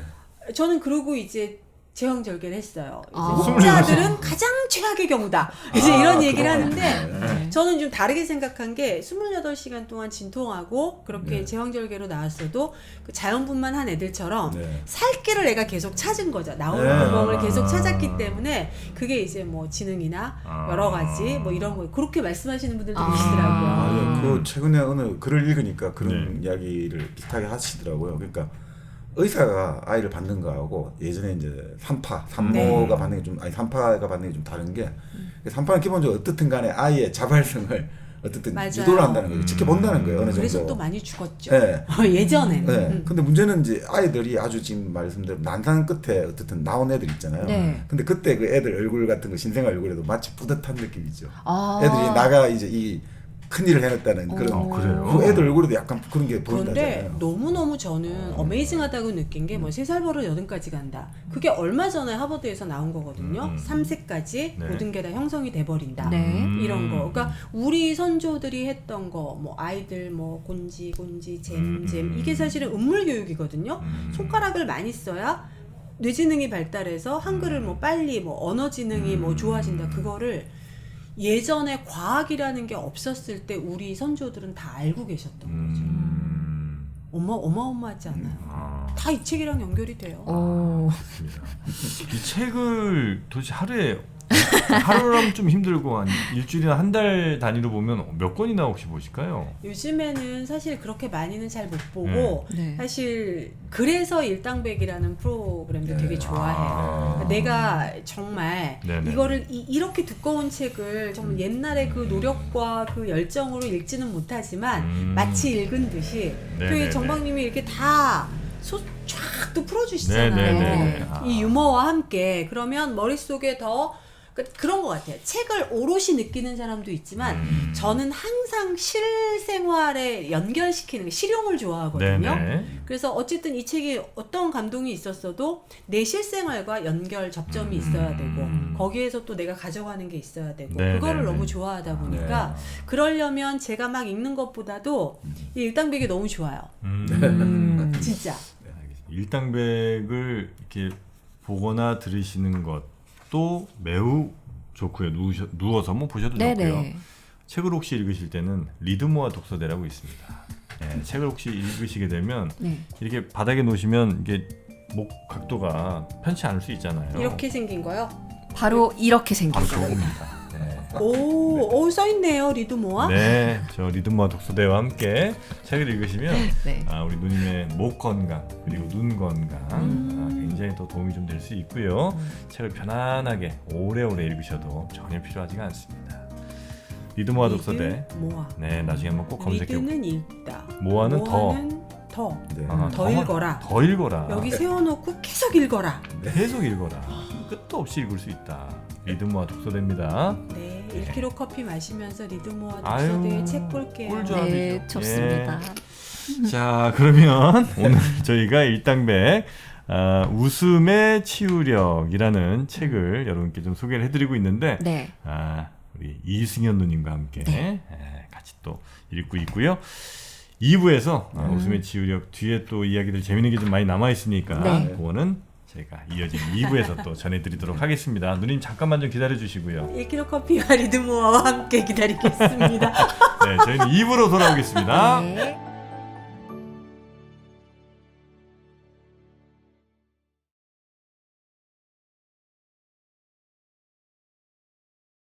저는 그러고 이제 제왕절개를 했어요. 이제 아. 혹자들은 가장 최악의 경우다. 이제 이런 얘기를 그렇구나. 하는데 네. 저는 좀 다르게 생각한 게 28시간 동안 진통하고 그렇게 네. 제왕절개로 나왔어도 그 자연분만한 애들처럼 네. 살 길을 내가 계속 찾은 거죠. 나오는 네. 구멍을 계속 찾았기 때문에 그게 이제 뭐 지능이나 여러 가지 뭐 이런 거 그렇게 말씀하시는 분들도 계시더라고요. 아, 그 최근에 어느 글을 읽으니까 그런 이야기를 비슷하게 하시더라고요. 그러니까 의사가 아이를 받는 거하고 예전에 이제 산모가 받는 게 좀 아니 산파가 받는 게 좀 다른 게 산파는 기본적으로 어떻든 간에 아이의 자발성을 어떻든 맞아요. 유도를 한다는 거예요. 지켜본다는 거예요. 어느 정도. 그래서 또 많이 죽었죠. 네. 예전에는. 네. 근데 문제는 이제 아이들이 아주 지금 말씀대로 난상 끝에 어쨌든 나온 애들 있잖아요. 네. 근데 그때 그 애들 얼굴 같은 거 신생아 얼굴에도 마치 뿌듯한 느낌이죠. 아. 애들이 나가 이제 이 큰일을 해냈다는 그런 그래요? 그 애들 얼굴에도 약간 그런 게 그런데 보인다잖아요. 너무너무 저는 어메이징하다고 느낀 게 뭐 3살 버릇 8까지 간다. 그게 얼마 전에 하버드에서 나온 거거든요. 3세까지 네. 모든 게 다 형성이 돼버린다. 네. 이런 거. 그러니까 우리 선조들이 했던 거, 뭐 아이들 뭐 곤지, 잼 이게 사실은 음물 교육이거든요. 손가락을 많이 써야 뇌지능이 발달해서 한글을 뭐 빨리 뭐 언어 지능이 뭐 좋아진다. 그거를 예전에 과학이라는 게 없었을 때 우리 선조들은 다 알고 계셨던 거죠. 어마어마하지 않아요? 다 이 책이랑 연결이 돼요. 맞습니다. 이 책을 도대체 하루라면 좀 힘들고 한 일주일이나 한 달 단위로 보면 몇 권이나 혹시 보실까요? 요즘에는 사실 그렇게 많이는 잘 못 보고 네. 사실 그래서 일당백이라는 프로그램도 되게 좋아해요. 내가 정말 네네. 이거를 이렇게 두꺼운 책을 정말 옛날에 그 노력과 그 열정으로 읽지는 못하지만 마치 읽은 듯이 네네네. 그 정박님이 이렇게 다 쫙 또 풀어주시잖아요. 네네네. 이 유머와 함께 그러면 머릿속에 더 그런 것 같아요. 책을 오롯이 느끼는 사람도 있지만 저는 항상 실생활에 연결시키는 게 실용을 좋아하거든요. 네네. 그래서 어쨌든 이 책이 어떤 감동이 있었어도 내 실생활과 연결 접점이 있어야 되고 거기에서 또 내가 가져가는 게 있어야 되고 그거를 너무 좋아하다 보니까 그러려면 제가 막 읽는 것보다도 이 일당백이 너무 좋아요. 진짜. 일당백을 이렇게 보거나 들으시는 것도 매우 좋고요. 누워서 한번 보셔도 좋고요. 네네. 책을 혹시 읽으실 때는 리드모아 독서대라고 있습니다. 네, 책을 혹시 읽으시게 되면 네. 이렇게 바닥에 놓으시면 이게 목 각도가 편치 않을 수 있잖아요. 이렇게 생긴 거요? 바로 이렇게 생긴 바로 거예요. 저겁니다. 네. 오, 써있네요, 리드모아. 네, 저 리드모아 독서대와 함께 책을 읽으시면 네. 우리 누님의 목 건강 그리고 눈 건강 굉장히 더 도움이 좀 될 수 있고요. 책을 편안하게 오래오래 읽으셔도 전혀 필요하지가 않습니다. 리드모아 독서대. 모아. 네, 나중에 한번 꼭 검색해. 리드는 읽다. 모아는 더. 네. 더 읽어라. 더 읽어라. 여기 세워놓고 계속 읽어라. 계속 읽어라. 끝도 없이 읽을 수 있다. 리드모아 독서대입니다. 네, 1kg 커피 마시면서 리드모아 아유, 독서대에 책 볼게요. 꿀조합이죠. 네, 좋습니다. 자, 그러면 오늘 저희가 일당백 웃음의 치유력이라는 책을 여러분께 좀 소개를 해드리고 있는데 네. 우리 이승현 누님과 함께 네. 같이 또 읽고 있고요. 2부에서 웃음의 치유력 뒤에 또 이야기들 재밌는 게 좀 많이 남아 있으니까 네. 그거는 제가 이어진 2부에서 또 전해드리도록 하겠습니다. 누님 잠깐만 좀 기다려 주시고요. 1kg 커피와 리드모아와 함께 기다리겠습니다. 네, 저희는 2부로 돌아오겠습니다. 네.